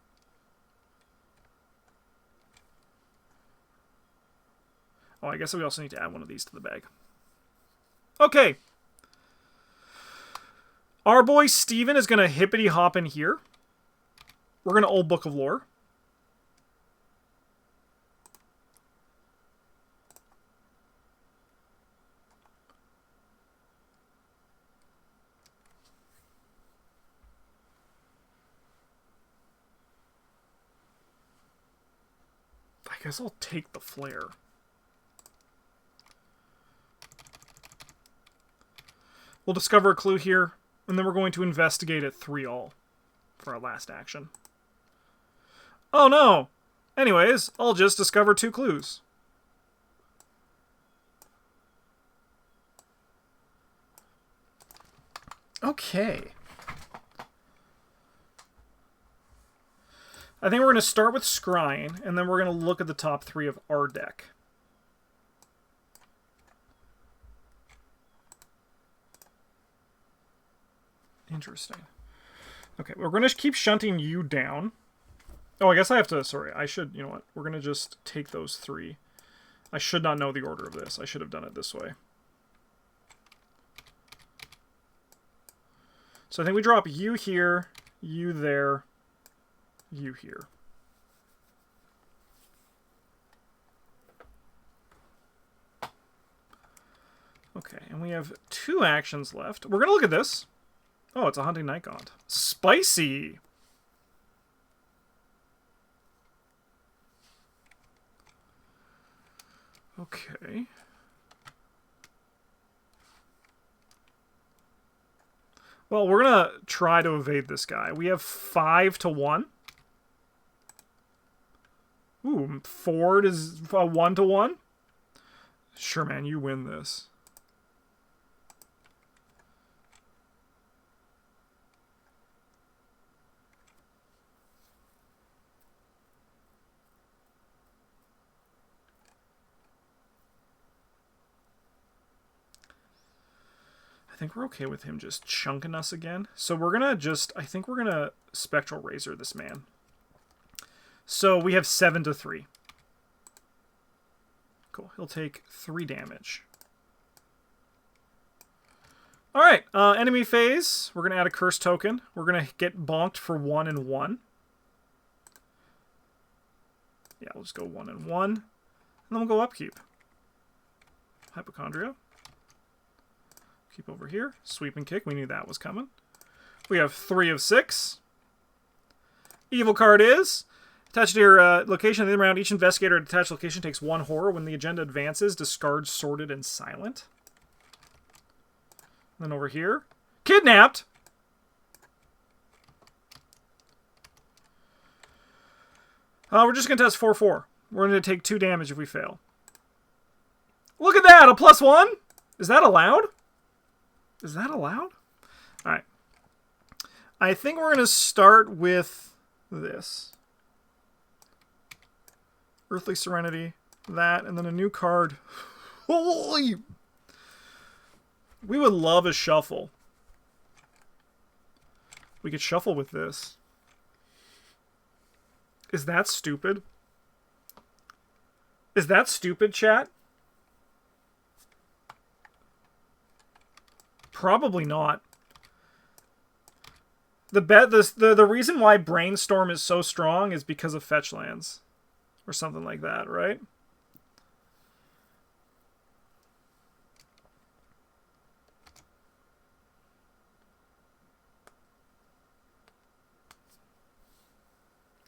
Oh, I guess we also need to add one of these to the bag. Okay. Our boy Steven is going to hippity hop in here. We're going to Old Book of Lore. I guess I'll take the flare. We'll discover a clue here, and then we're going to investigate at 3-all for our last action. Oh no! Anyways, I'll just discover 2 clues. Okay. I think we're going to start with Scrying, and then we're going to look at the top 3 of our deck. Interesting. Okay, we're going to keep shunting you down. Oh, I guess I have to... Sorry, I should... You know what? We're going to just take those 3. I should not know the order of this. I should have done it this way. So I think we drop you here, you there, you here. Okay, and we have 2 actions left. We're going to look at this. Oh, it's a Hunting Night Gaunt. Spicy! Okay. Well, we're going to try to evade this guy. We have 5 to 1. Ooh, Ford is 1 to 1. Sure, man, you win this. I think we're okay with him just chunking us again. So we're going to just... I think we're going to Spectral Razor this man. So we have 7 to 3. Cool. He'll take 3 damage. Alright, enemy phase. We're going to add a curse token. We're going to get bonked for 1 and 1. Yeah, we'll just go 1 and 1. And then we'll go upkeep. Hypochondria. Keep over here. Sweep and kick. We knew that was coming. We have 3 of 6. Evil card is attached to your location at the end of the round. Each investigator at attached location takes 1 horror. When the agenda advances, discard sorted and silent. Then over here, kidnapped. We're just going to test 4/4. We're going to take 2 damage if we fail. Look at that! A +1? Is that allowed? Is that allowed? Alright. I think we're going to start with this. Earthly Serenity. That. And then a new card. Holy! We would love a shuffle. We could shuffle with this. Is that stupid? Is that stupid, chat? Probably not. The reason why Brainstorm is so strong is because of fetch lands. Or something like that, right?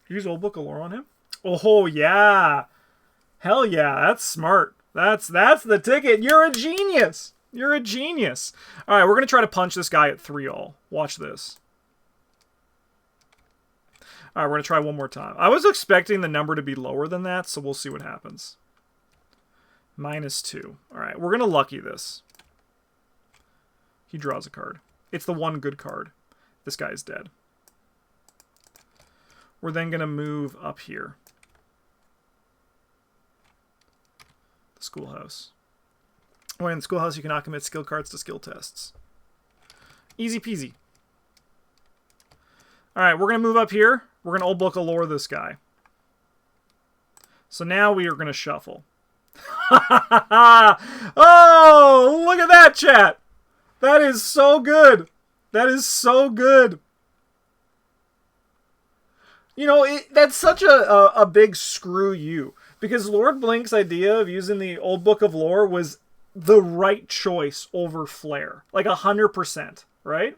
Use Old Book of Lore on him? Oh, yeah. Hell yeah, that's smart. That's the ticket. You're a genius. You're a genius. All right, we're going to try to punch this guy at 3-all. Watch this. All right, we're going to try one more time. I was expecting the number to be lower than that, so we'll see what happens. -2. All right, we're going to lucky this. He draws a card. It's the one good card. This guy is dead. We're then going to move up here. The schoolhouse. When in the schoolhouse, you cannot commit skill cards to skill tests. Easy peasy. Alright, we're going to move up here. We're going to Old Book of Lore this guy. So now we are going to shuffle. Oh, look at that, chat. That is so good. That is so good. You know, that's such a big screw you. Because Lord Blink's idea of using the Old Book of Lore was the right choice over Flare. Like 100%, right?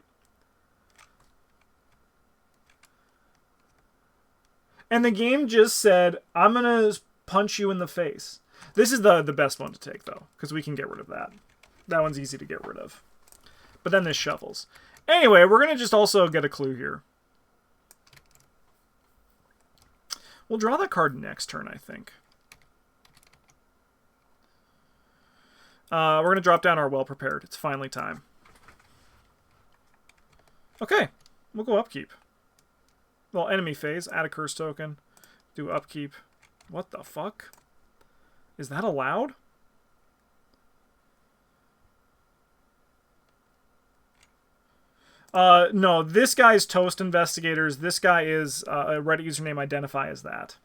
And the game just said, I'm going to punch you in the face. This is the best one to take, though. Because we can get rid of that. That one's easy to get rid of. But then this shuffles. Anyway, we're going to just also get a clue here. We'll draw that card next turn, I think. We're going to drop down our Well Prepared. It's finally time. Okay. We'll go Upkeep. Well, enemy phase. Add a curse token. Do Upkeep. What the fuck? Is that allowed? No, this guy's Toast Investigators. This guy is a Reddit username identify as that.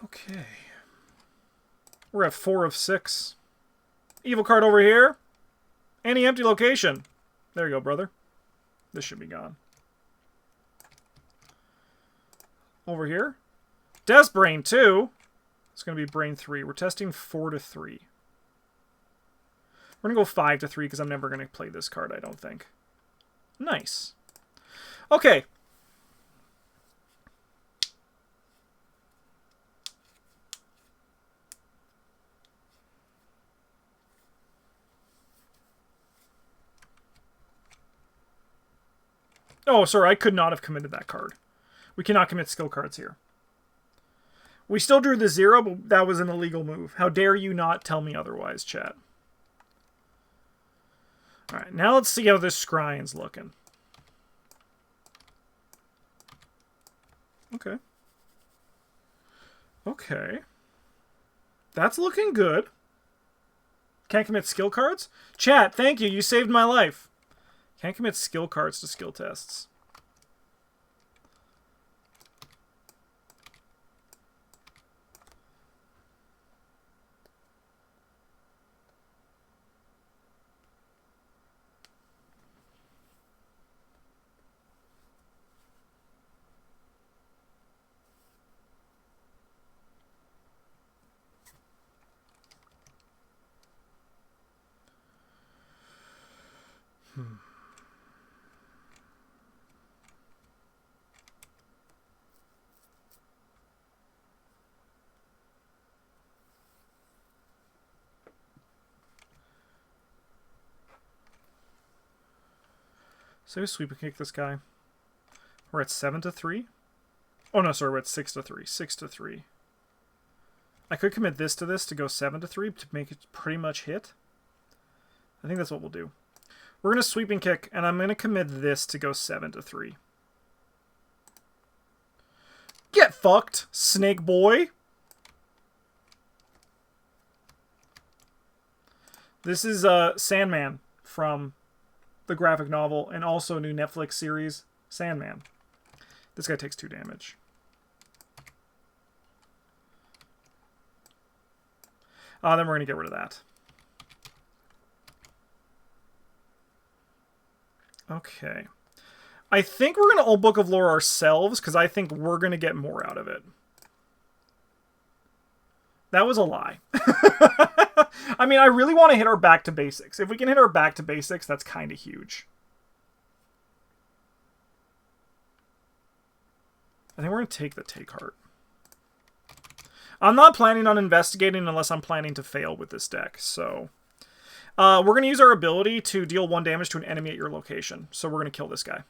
Okay. We're at 4 of 6. Evil card over here. Any empty location. There you go, brother. This should be gone. Over here. Death Brain 2. It's going to be Brain 3. We're testing 4 to 3. We're going to go 5 to 3 because I'm never going to play this card, I don't think. Nice. Okay. Oh, sorry, I could not have committed that card. We cannot commit skill cards here. We still drew the 0, but that was an illegal move. How dare you not tell me otherwise, chat. Alright, now let's see how this Scrying's looking. Okay. Okay. That's looking good. Can't commit skill cards? Chat, thank you. You saved my life. Can't commit skill cards to skill tests. So we sweep and kick this guy. We're at 7-3. Oh no, sorry, we're at 6-3. 6-3. I could commit this to go 7-3 to make it pretty much hit. I think that's what we'll do. We're gonna sweep and kick, and I'm gonna commit this to go 7-3. Get fucked, snake boy. This is Sandman from the graphic novel and also new Netflix series Sandman. This guy takes 2 damage. Then we're going to get rid of that. Okay. I think we're going to Old Book of Lore ourselves because I think we're going to get more out of it. That was a lie. I mean, I really want to hit our back to basics. If we can hit our back to basics, that's kind of huge. I think we're going to take the take heart. I'm not planning on investigating unless I'm planning to fail with this deck. So we're going to use our ability to deal 1 damage to an enemy at your location. So we're going to kill this guy.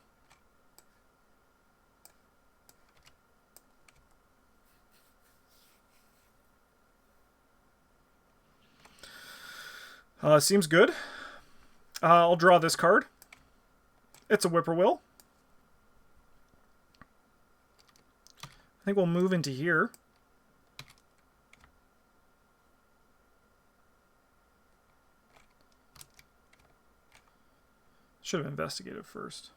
Seems good. I'll draw this card. It's a Whippoorwill. I think we'll move into here. Should have investigated first.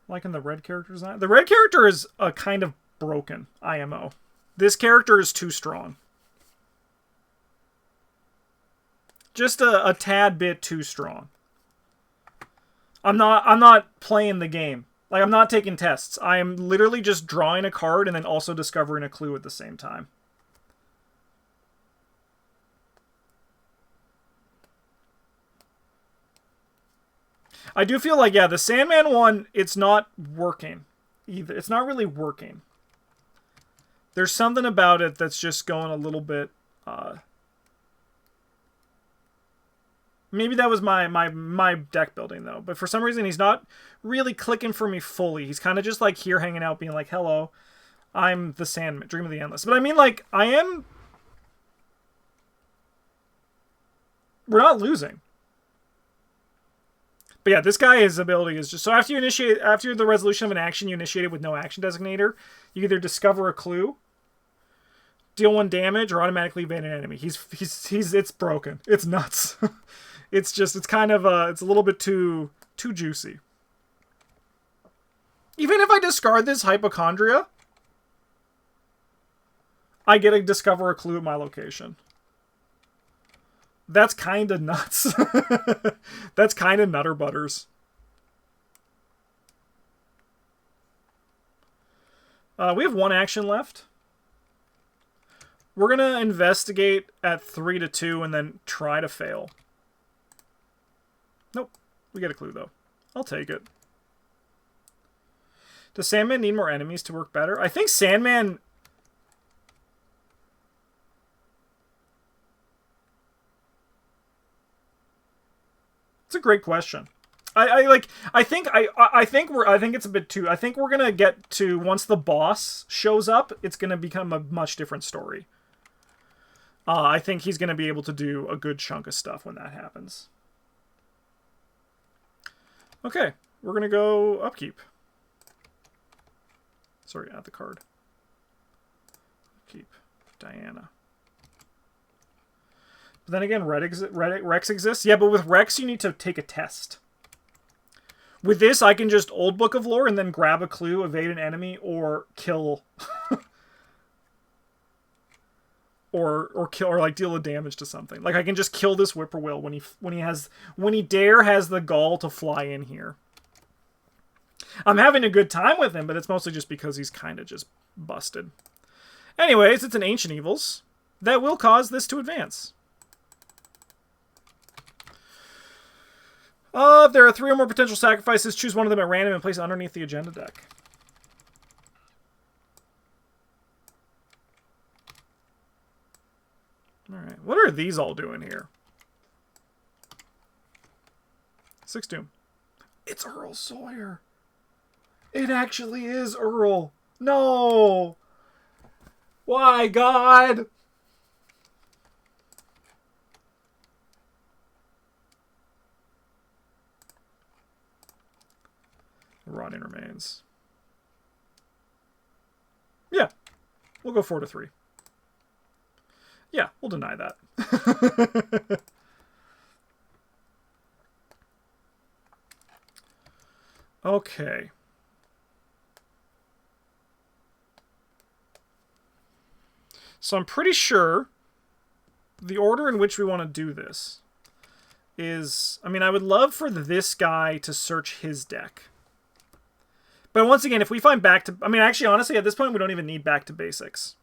Liking the red character design. The red character is a kind of broken IMO. This character is too strong. Just a tad bit too strong. I'm not playing the game. Like, I'm not taking tests. I am literally just drawing a card and then also discovering a clue at the same time. I do feel like, yeah, the Sandman one, it's not working either. It's not really working. There's something about it that's just going a little bit... Maybe that was my deck building, though. But for some reason, he's not really clicking for me fully. He's kind of just, like, here hanging out, being like, hello, I'm the Sandman, Dream of the Endless. But I mean, like, I am... We're not losing. But yeah, this guy, his ability is just... So after the resolution of an action, you initiate it with no action designator. You either discover a clue, deal 1 damage, or automatically evade an enemy. It's broken. It's nuts. It's kind of, it's a little bit too juicy. Even if I discard this Hypochondria, I get to discover a clue at my location. That's kind of nuts. That's kind of nutter butters. We have 1 action left. We're going to investigate at 3-2 and then try to fail. Nope. We get a clue, though. I'll take it. Does Sandman need more enemies to work better? I think Sandman... It's a great question. I think it's a bit too... I think we're going to get to... Once the boss shows up, it's going to become a much different story. I think he's going to be able to do a good chunk of stuff when that happens. Okay, we're going to go upkeep. Sorry, add the card. Upkeep. Diana. But then again, Rex exists. Yeah, but with Rex, you need to take a test. With this, I can just Old Book of Lore and then grab a clue, evade an enemy, or kill... or kill, or like deal a damage to something. Like I can just kill this Whippoorwill when he has the gall to fly in here. I'm having a good time with him, but it's mostly just because he's kind of just busted. Anyways, it's an Ancient Evils that will cause this to advance. If there are 3 or more potential sacrifices, choose one of them at random and place it underneath the agenda deck. Alright, what are these all doing here? 6 Doom. It's Earl Sawyer. It actually is Earl. No! Why, God? Rotting Remains. Yeah. We'll go 4-3. Yeah, we'll deny that. Okay. So I'm pretty sure the order in which we want to do this is... I mean, I would love for this guy to search his deck. But once again, if we find back to... I mean, actually, honestly, at this point, we don't even need back to basics.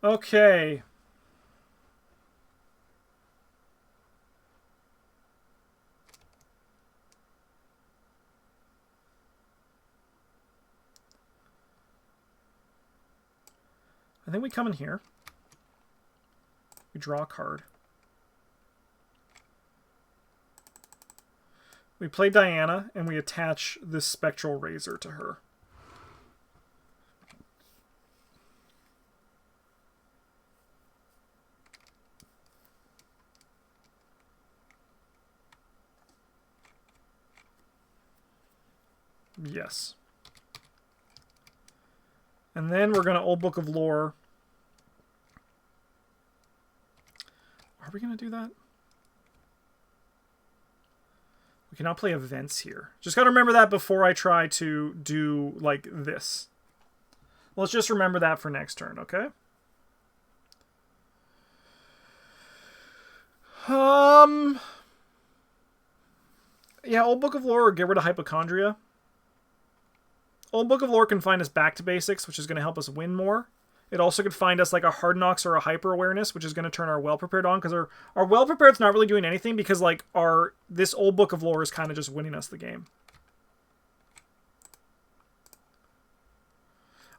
Okay. I think we come in here. We draw a card. We play Diana, and we attach this Spectral Razor to her. Yes. And then we're going to Old Book of Lore. Are we going to do that? We can now play events here. Just got to remember that before I try to do, like, this. Let's just remember that for next turn, okay? Yeah, Old Book of Lore or get rid of Hypochondria. Old Book of Lore can find us back to basics, which is going to help us win more. It also could find us like a Hard Knocks or a Hyper Awareness, which is going to turn our Well Prepared on, because our Well Prepared's not really doing anything, because like this Old Book of Lore is kind of just winning us the game.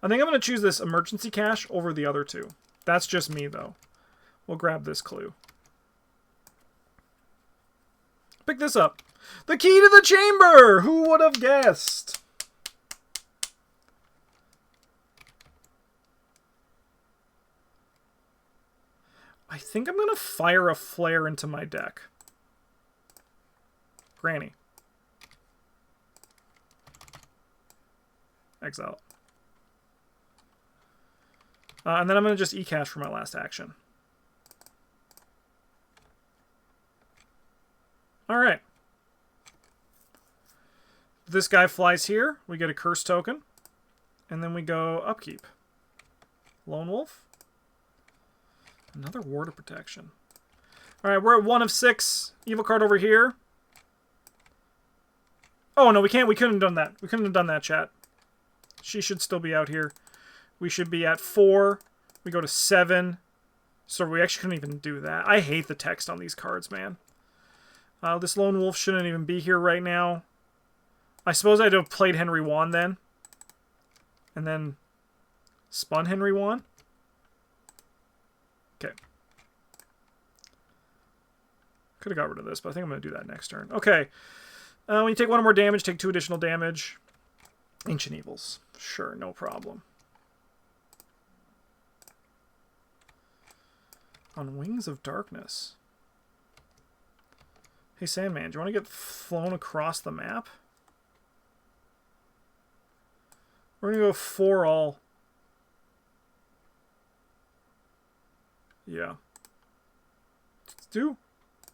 I think I'm going to choose this Emergency Cache over the other two. That's just me, though. We'll grab this clue. Pick this up. The Key to the Chamber! Who would have guessed? I think I'm going to fire a flare into my deck. Granny. Exile. And then I'm going to just E-Cache for my last action. Alright. This guy flies here. We get a curse token. And then we go upkeep. Lone Wolf. Another Ward of Protection. Alright, we're at 1 of 6. Evil card over here. Oh, no, we can't. We couldn't have done that. We couldn't have done that, chat. She should still be out here. We should be at 4. We go to 7. So we actually couldn't even do that. I hate the text on these cards, man. This Lone Wolf shouldn't even be here right now. I suppose I'd have played Henry Wan then. And then spun Henry Wan. Okay. Could have got rid of this, but I think I'm going to do that next turn. Okay. When you take 1 more damage, take 2 additional damage. Ancient Evils. Sure, no problem. On Wings of Darkness. Hey, Sandman, do you want to get flown across the map? We're going to go 4 all. Yeah. Let's do.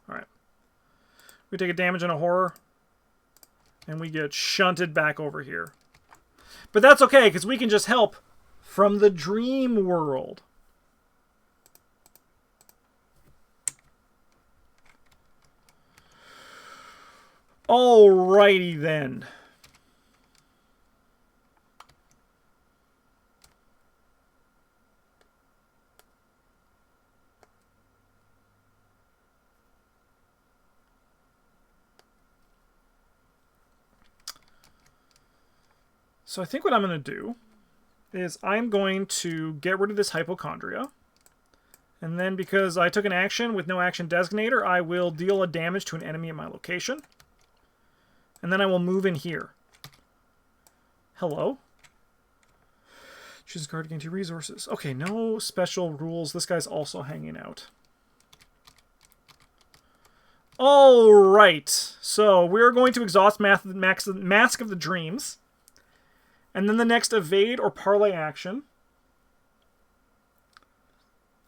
Alright. We take a damage on a horror. And we get shunted back over here. But that's okay, because we can just help from the dream world. Alrighty then. So I think what I'm going to do is I'm going to get rid of this hypochondria. And then because I took an action with no action designator, I will deal a damage to an enemy at my location. And then I will move in here. Hello. Choose a card to gain 2 resources. Okay, no special rules. This guy's also hanging out. Alright. So we're going to exhaust Mask of the Dreams. And then the next evade or parlay action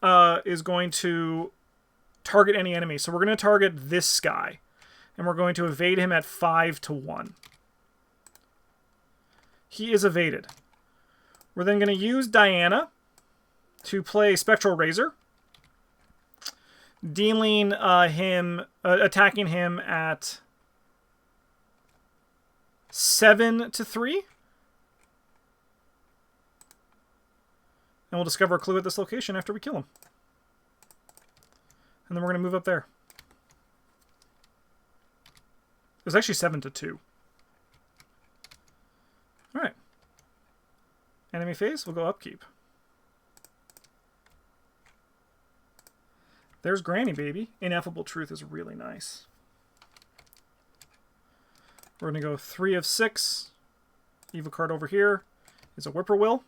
is going to target any enemy. So we're going to target this guy. And we're going to evade him at 5-1. He is evaded. We're then going to use Diana to play Spectral Razor. Dealing attacking him at 7-3. And we'll discover a clue at this location after we kill him. And then we're going to move up there. It was actually 7-2. Alright. Enemy phase, we'll go upkeep. There's Granny, baby. Ineffable Truth is really nice. We're going to go 3 of 6. Evil card over here is a Whippoorwill.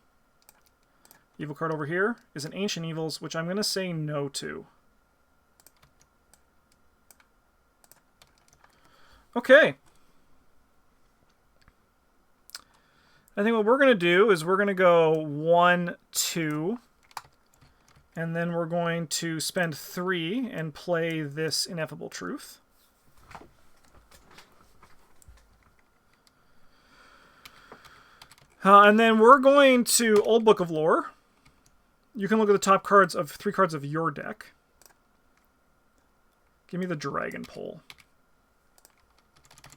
Evil card over here is an Ancient Evils, which I'm going to say no to. Okay. I think what we're going to do is we're going to go 1, 2, and then we're going to spend 3 and play this Ineffable Truth. And then we're going to Old Book of Lore. You can look at the top cards of 3 cards of your deck. Give me the Dragon Pole.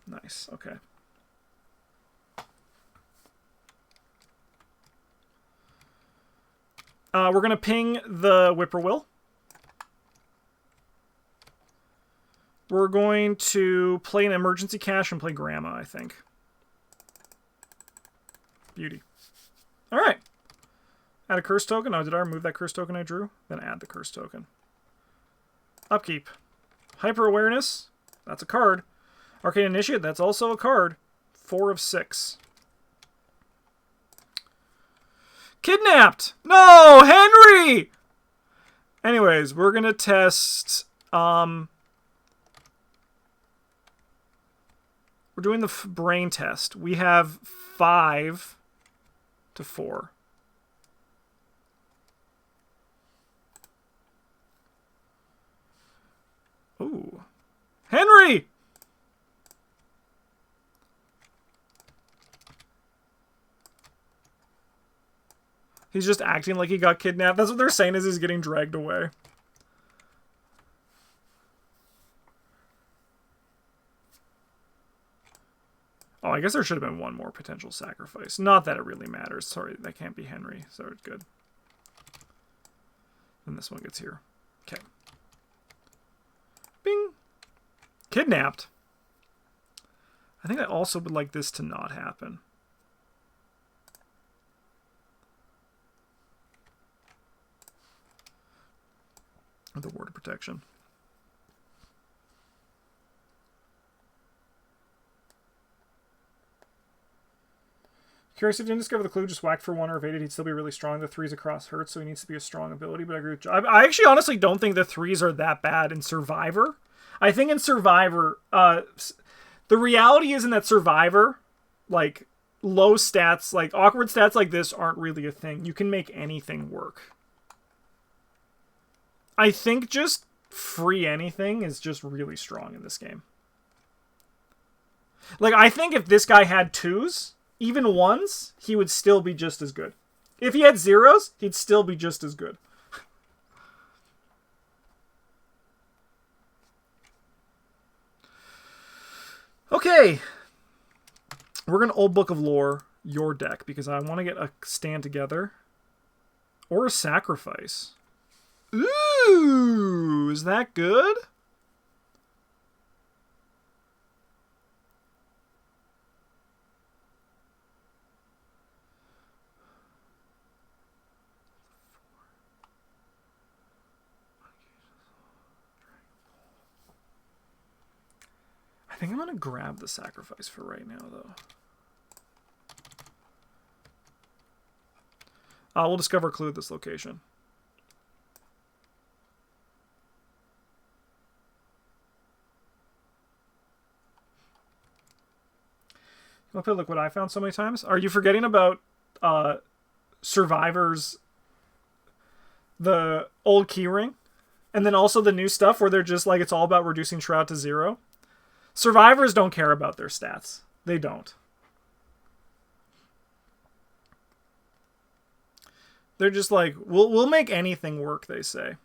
Nice, okay. We're going to ping the Whippoorwill. We're going to play an Emergency Cache and play Grandma, I think. Beauty. Alright. Add a curse token. Oh, did I remove that curse token I drew? Then add the curse token. Upkeep. Hyper Awareness. That's a card. Arcane Initiate. That's also a card. 4 of 6. Kidnapped! No! Henry! Anyways, we're going to test... we're doing the brain test. We have 5 to 4. Ooh. Henry! He's just acting like he got kidnapped. That's what they're saying, is he's getting dragged away. Oh, I guess there should have been one more potential sacrifice. Not that it really matters. Sorry, that can't be Henry. So it's good. And this one gets here. Okay. Bing! Kidnapped. I think I also would like this to not happen. The ward of protection. Curious if you didn't discover the clue, just whacked for 1 or evaded, he'd still be really strong. The 3s across hurt, so he needs to be a strong ability, but I agree with you. I actually honestly don't think the 3s are that bad in Survivor. I think in Survivor, the reality is in that Survivor, like, low stats, like, awkward stats like this aren't really a thing. You can make anything work. I think just free anything is just really strong in this game. Like, I think if this guy had 2s, even 1s, he would still be just as good. If he had 0s, he'd still be just as good. Okay. We're going to Old Book of Lore your deck because I want to get a stand together. Or a sacrifice. Ooh, is that good? I think I'm going to grab the sacrifice for right now, though. We'll discover a clue at this location. Okay, look what I found so many times. Are you forgetting about Survivors, the old keyring? And then also the new stuff where they're just like, it's all about reducing Shroud to 0? Survivors don't care about their stats. They don't. They're just like, we'll make anything work, they say.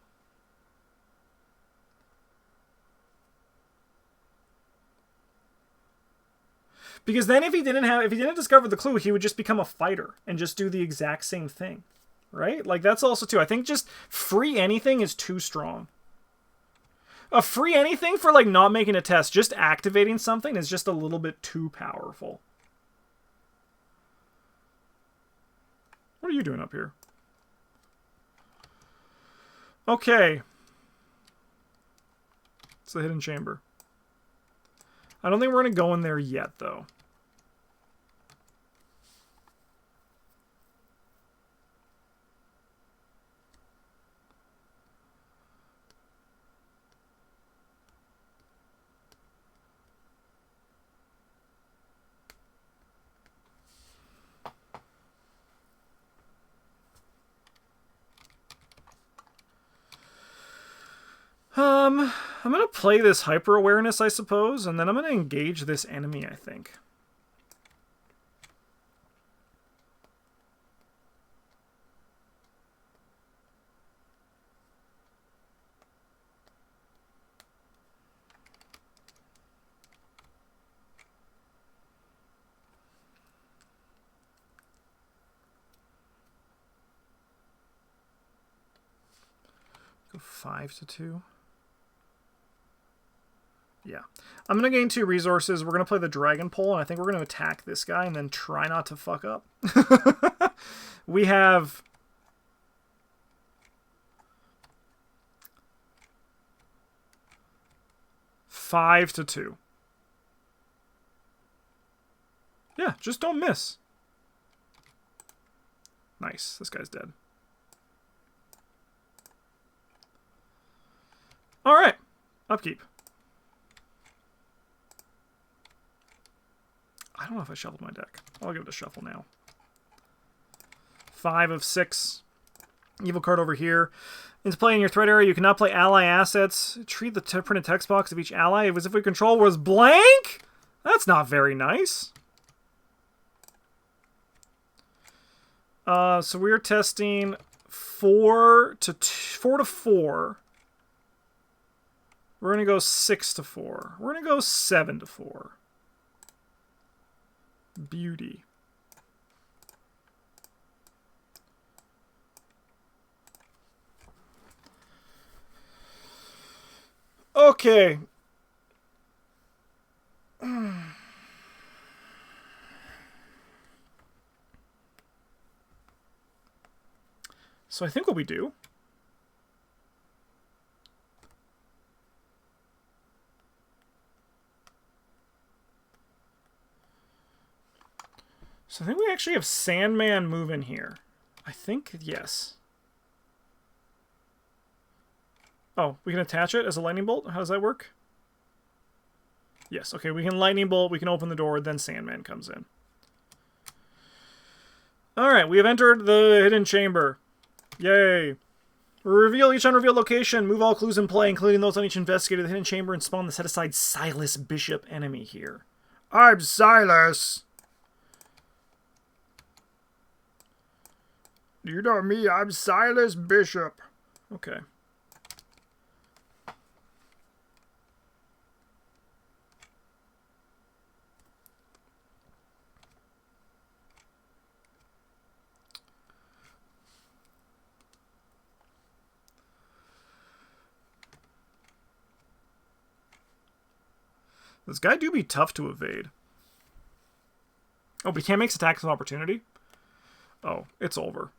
Because then if he didn't discover the clue, he would just become a fighter and just do the exact same thing. Right? Like, that's also too. I think just free anything is too strong. A free anything for, like, not making a test, just activating something is just a little bit too powerful. What are you doing up here? Okay. It's the hidden chamber. I don't think we're going to go in there yet, though. I'm going to play this hyper-awareness, I suppose, and then I'm going to engage this enemy, I think. Go 5-2. Yeah. I'm going to gain 2 resources. We're going to play the Dragon Pole, and I think we're going to attack this guy and then try not to fuck up. We have... Five to 2. Yeah, just don't miss. Nice. This guy's dead. All right. Upkeep. I don't know if I shuffled my deck. I'll give it a shuffle now. 5 of 6. Evil card over here. Into play in your threat area, you cannot play ally assets. Treat the printed text box of each ally as if we control was blank? That's not very nice. So we're testing 4 to 4. We're going to go 6 to 4. We're going to go 7 to 4. Beauty. Okay. So I think what we do... So I think we actually have Sandman move in here. I think, yes. Oh, we can attach it as a lightning bolt? How does that work? Yes, okay, we can lightning bolt, we can open the door, then Sandman comes in. Alright, we have entered the hidden chamber. Yay. Reveal each unrevealed location, move all clues in play, including those on each investigator, the hidden chamber, and spawn the set-aside Silas Bishop enemy here. I'm Silas! You know me, I'm Silas Bishop. Okay. This guy do be tough to evade. Oh, but he can't make attacks of opportunity? Oh, it's over.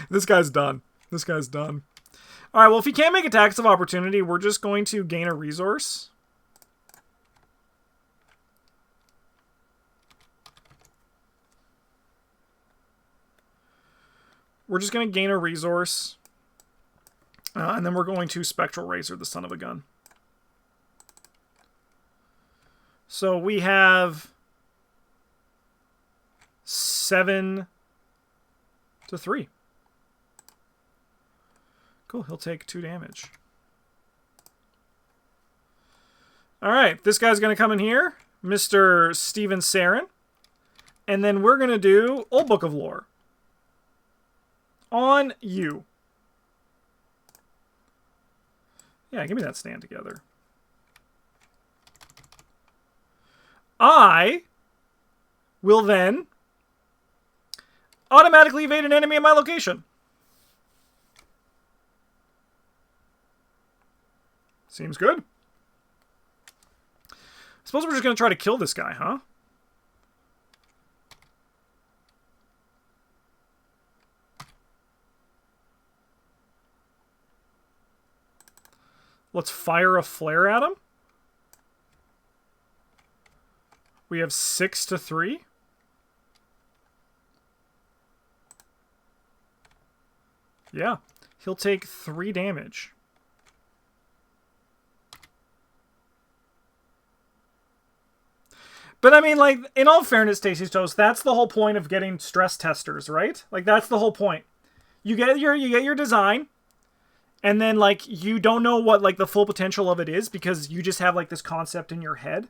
This guy's done. This guy's done. Alright, well, if he can't make attacks of opportunity, we're just going to gain a resource. We're just going to gain a resource. And then we're going to Spectral Razor, the son of a gun. So we have 7 to 3. Cool, he'll take 2 damage. Alright, this guy's going to come in here. Mr. Steven Sarin. And then we're going to do Old Book of Lore. On you. Yeah, give me that stand together. I will then automatically evade an enemy in my location. Seems good. Suppose we're just going to try to kill this guy, huh? Let's fire a flare at him. We have 6 to 3. Yeah, he'll take 3 damage. But I mean, like, in all fairness, Stacy's Toast, that's the whole point of getting stress testers, right? Like, that's the whole point. You get your design, and then, like, you don't know what, like, the full potential of it is because you just have, like, this concept in your head.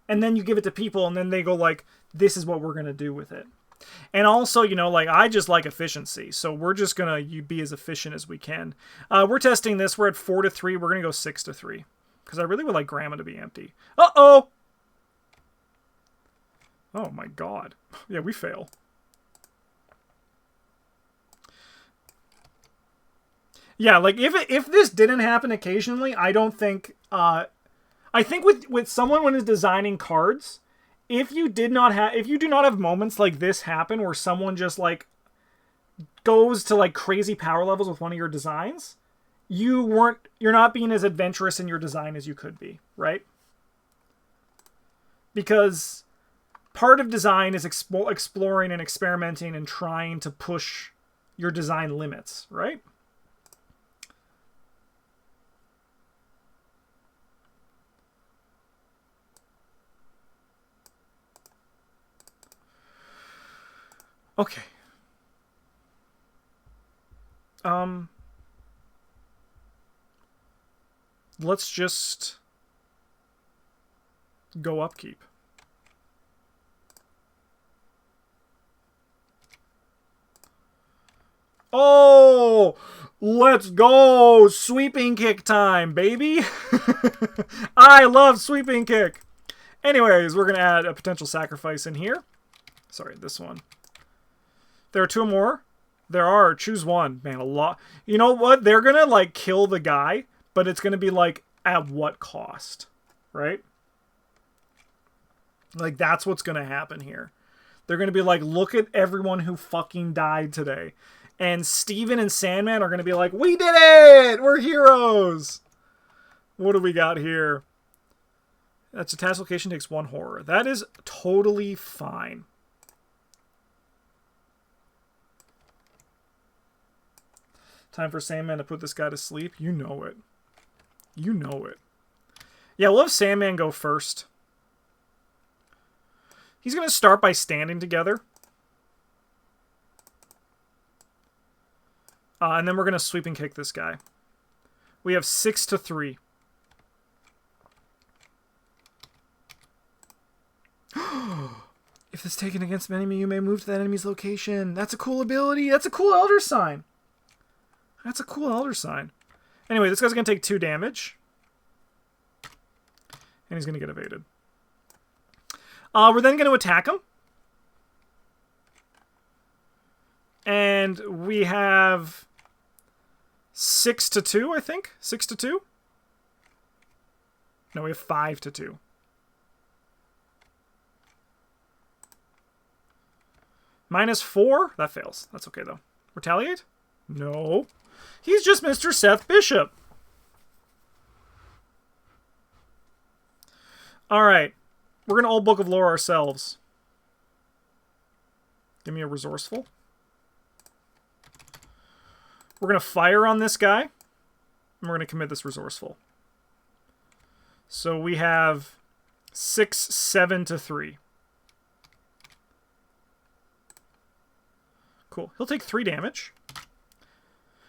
And then you give it to people, and then they go, like, this is what we're going to do with it. And also, you know, like, I just like efficiency. So we're just going to be as efficient as we can. We're testing this. We're at 4 to 3. We're going to go 6 to 3. Because I really would like Grandma to be empty. Uh-oh! Oh, my God. Yeah, we fail. Yeah, like, if this didn't happen occasionally, I don't think... I think with someone when is designing cards, if you do not have moments like this happen where someone just like goes to like crazy power levels with one of your designs, you're not being as adventurous in your design as you could be, right? Because part of design is exploring and experimenting and trying to push your design limits, right? Okay. Let's just go upkeep. Oh, let's go. Sweeping kick time, baby. I love sweeping kick. Anyways, we're going to add a potential sacrifice in here. Sorry, this one. There are 2 more. There are. Choose one. Man, a lot. You know what? They're going to, like, kill the guy, but it's going to be, like, at what cost? Right? Like, that's what's going to happen here. They're going to be like, look at everyone who fucking died today. And Steven and Sandman are going to be like, we did it! We're heroes! What do we got here? That's a task location takes 1 horror. That is totally fine. Time for Sandman to put this guy to sleep. You know it. You know it. Yeah, we'll have Sandman go first. He's going to start by standing together. And then we're going to sweep and kick this guy. We have 6 to 3. If it's taken against an enemy, you may move to that enemy's location. That's a cool ability. That's a cool Elder Sign. That's a cool Elder Sign. Anyway, this guy's going to take 2 damage. And he's going to get evaded. We're then going to attack him. And we have 6 to 2, I think. 6 to 2. No, we have 5 to 2. -4? That fails. That's okay, though. Retaliate? No. He's just Mr. Seth Bishop. Alright. We're going to Old Book of Lore ourselves. Give me a resourceful. We're going to fire on this guy. And we're going to commit this resourceful. So we have 6, 7 to 3. Cool. He'll take 3 damage.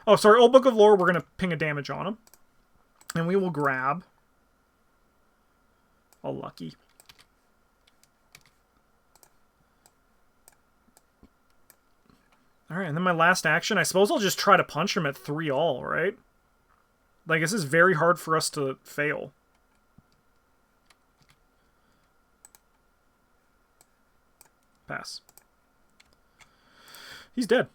Oh, sorry. Old Book of Lore, we're going to ping a damage on him. And we will grab a lucky. Alright, and then my last action, I suppose I'll just try to punch him at 3 all, right? Like, this is very hard for us to fail. Pass. He's dead.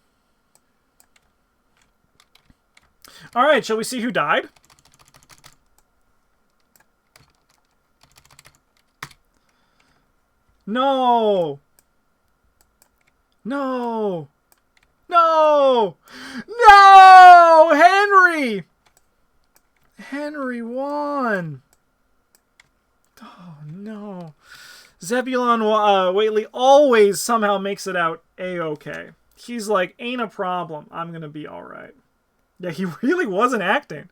Alright, shall we see who died? No! No! No! No! Henry! Henry won! Oh, no. Zebulon Whately always somehow makes it out A-okay. He's like, ain't a problem. I'm gonna be alright. Yeah, he really wasn't acting.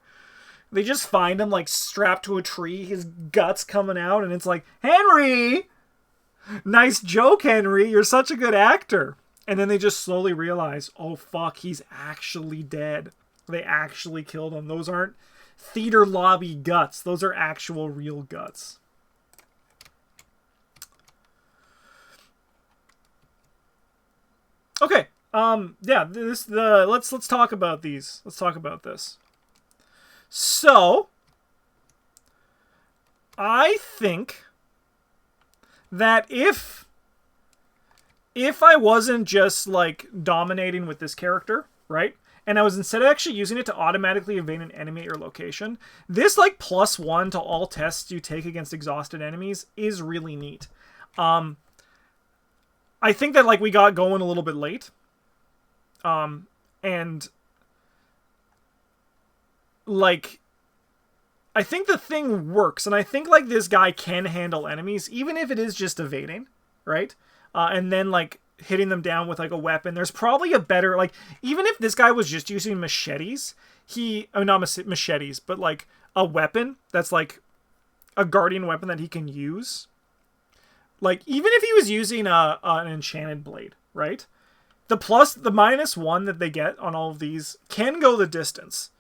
They just find him, like, strapped to a tree, his guts coming out, and it's like, Henry! Nice joke, Henry. You're such a good actor. And then they just slowly realize, oh, fuck, he's actually dead. They actually killed him. Those aren't theater lobby guts. Those are actual real guts. Okay. Yeah, let's talk about these. Let's talk about this. So, I think that if I wasn't just, like, dominating with this character, right? And I was instead actually using it to automatically evade an enemy at your location, this, like, +1 to all tests you take against exhausted enemies is really neat. I think that, like, we got going a little bit late. And, like, I think the thing works, and I think, like, this guy can handle enemies, even if it is just evading, right? And then, like, hitting them down with, like, a weapon. There's probably a better, like, even if this guy was just using machetes, not machetes, but, like, a weapon that's, like, a guardian weapon that he can use. Like, even if he was using an enchanted blade, right? The -1 that they get on all of these can go the distance.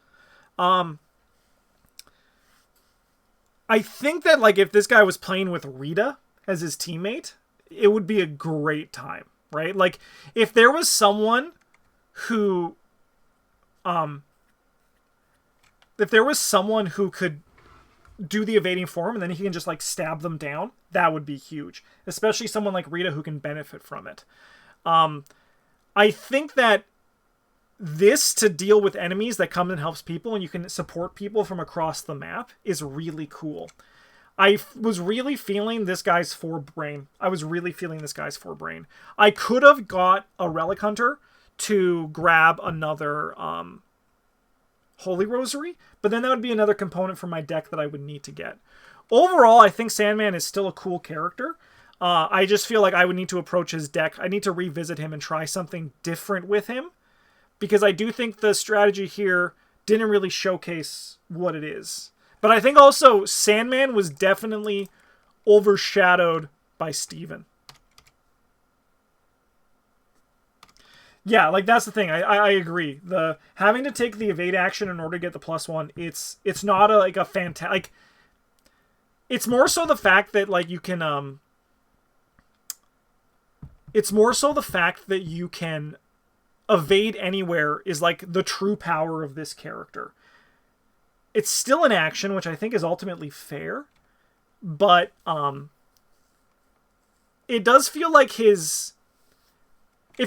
I think that, like, if this guy was playing with Rita as his teammate, it would be a great time, right? Like, if there was someone who, could do the evading for him and then he can just, like, stab them down, that would be huge. Especially someone like Rita who can benefit from it. I think that this, to deal with enemies that come and helps people and you can support people from across the map, is really cool. I was really feeling this guy's forebrain. I could have got a Relic Hunter to grab another Holy Rosary, but then that would be another component for my deck that I would need to get. Overall, I think Sandman is still a cool character. I just feel like I would need to approach his deck. I need to revisit him and try something different with him, because I do think the strategy here didn't really showcase what it is. But I think also Sandman was definitely overshadowed by Steven. Yeah, like, that's the thing. I agree. The having to take the evade action in order to get the +1, it's not a fantastic, like, it's more so the fact that, like, you can it's more so the fact that you can evade anywhere is, like, the true power of this character. It's still an action, which I think is ultimately fair, but it does feel like it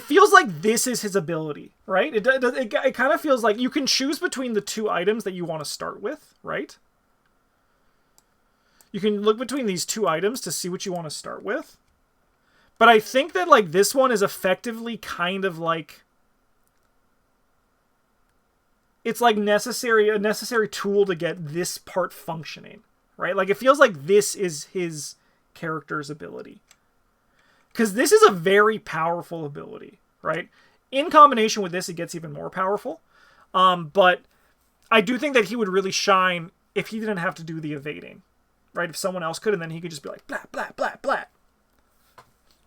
feels like this is his ability, right? It kind of feels like you can choose between the 2 items that you want to start with, right? You can look between these two items to see what you want to start with. But I think that, like, this one is effectively kind of like... It's like a necessary tool to get this part functioning, right? Like, it feels like this is his character's ability. Because this is a very powerful ability, right? In combination with this, it gets even more powerful. But I do think that he would really shine if he didn't have to do the evading, right? If someone else could, and then he could just be like, blah, blah, blah, blah.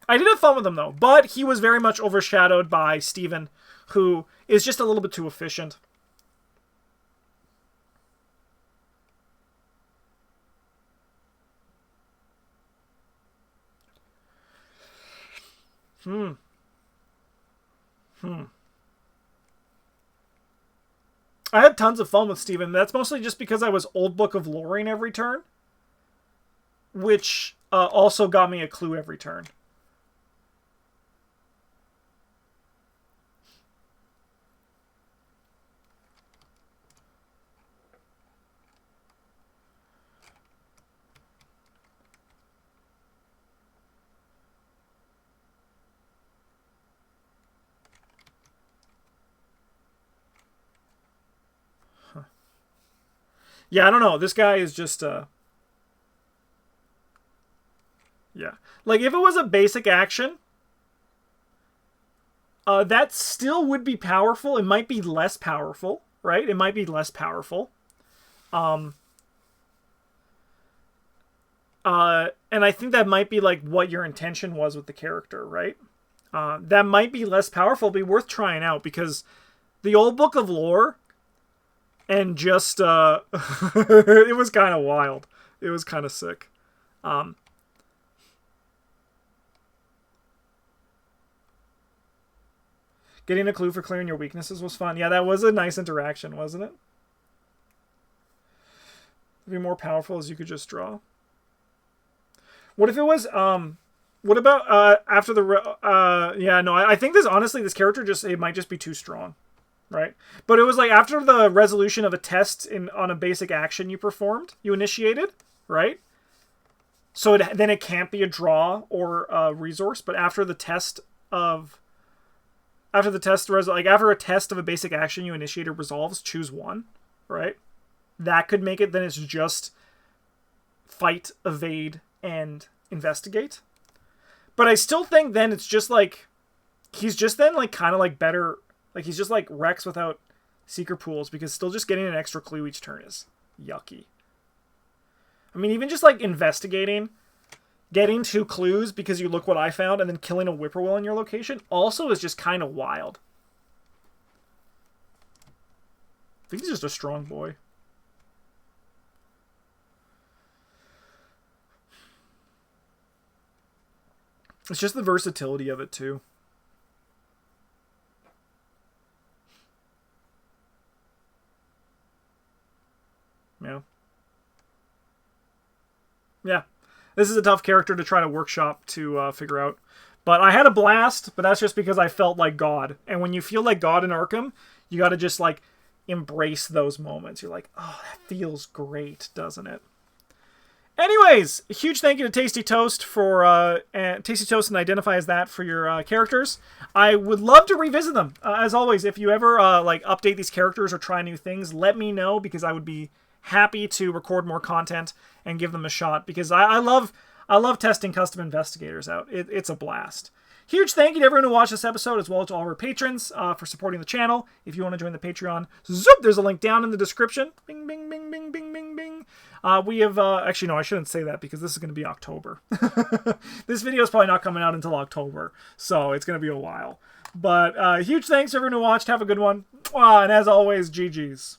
I did have fun with him, though. But he was very much overshadowed by Steven, who is just a little bit too efficient. I had tons of fun with Steven. That's mostly just because I was Old Book of Loring every turn, which also got me a clue every turn. Yeah, I don't know. This guy is just, yeah. Like, if it was a basic action, that still would be powerful. It might be less powerful, right? It might be less powerful. And I think that might be, like, what your intention was with the character, right? That might be less powerful, be worth trying out, because the Old Book of Lore... And just, it was kind of wild. It was kind of sick. Getting a clue for clearing your weaknesses was fun. Yeah, that was a nice interaction, wasn't it? It'd be more powerful as you could just draw. What if it was, what about, after the, yeah, no, I think this, honestly, this character just, it might just be too strong. Right? But it was like after the resolution of a test on a basic action you initiated, right? So then it can't be a draw or a resource, but after a test of a basic action you initiated resolves, choose one, right? That could make it, then it's just fight, evade, and investigate. But I still think then it's just like, he's just then like kind of like better... Like, he's just like Rex without secret pools, because still just getting an extra clue each turn is yucky. I mean, even just like investigating, getting 2 clues because you look what I found, and then killing a whippoorwill in your location also is just kind of wild. I think he's just a strong boy. It's just the versatility of it, too. Yeah. Yeah. This is a tough character to try to workshop to figure out. But I had a blast, but that's just because I felt like God. And when you feel like God in Arkham, you got to just, like, embrace those moments. You're like, oh, that feels great, doesn't it? Anyways, a huge thank you to Tasty Toast for Tasty Toast, and identify as that for your characters. I would love to revisit them. As always, if you ever like update these characters or try new things, let me know, because I would be happy to record more content and give them a shot, because I love testing custom investigators out. It's a blast. Huge thank you to everyone who watched this episode, as well as to all of our patrons for supporting the channel. If you want to join the Patreon, zoop, there's a link down in the description. Bing, bing, bing, bing, bing, bing, bing. We have, actually, no, I shouldn't say that, because this is going to be October. This video is probably not coming out until October, so it's going to be a while. But huge thanks to everyone who watched. Have a good one. And as always, GG's.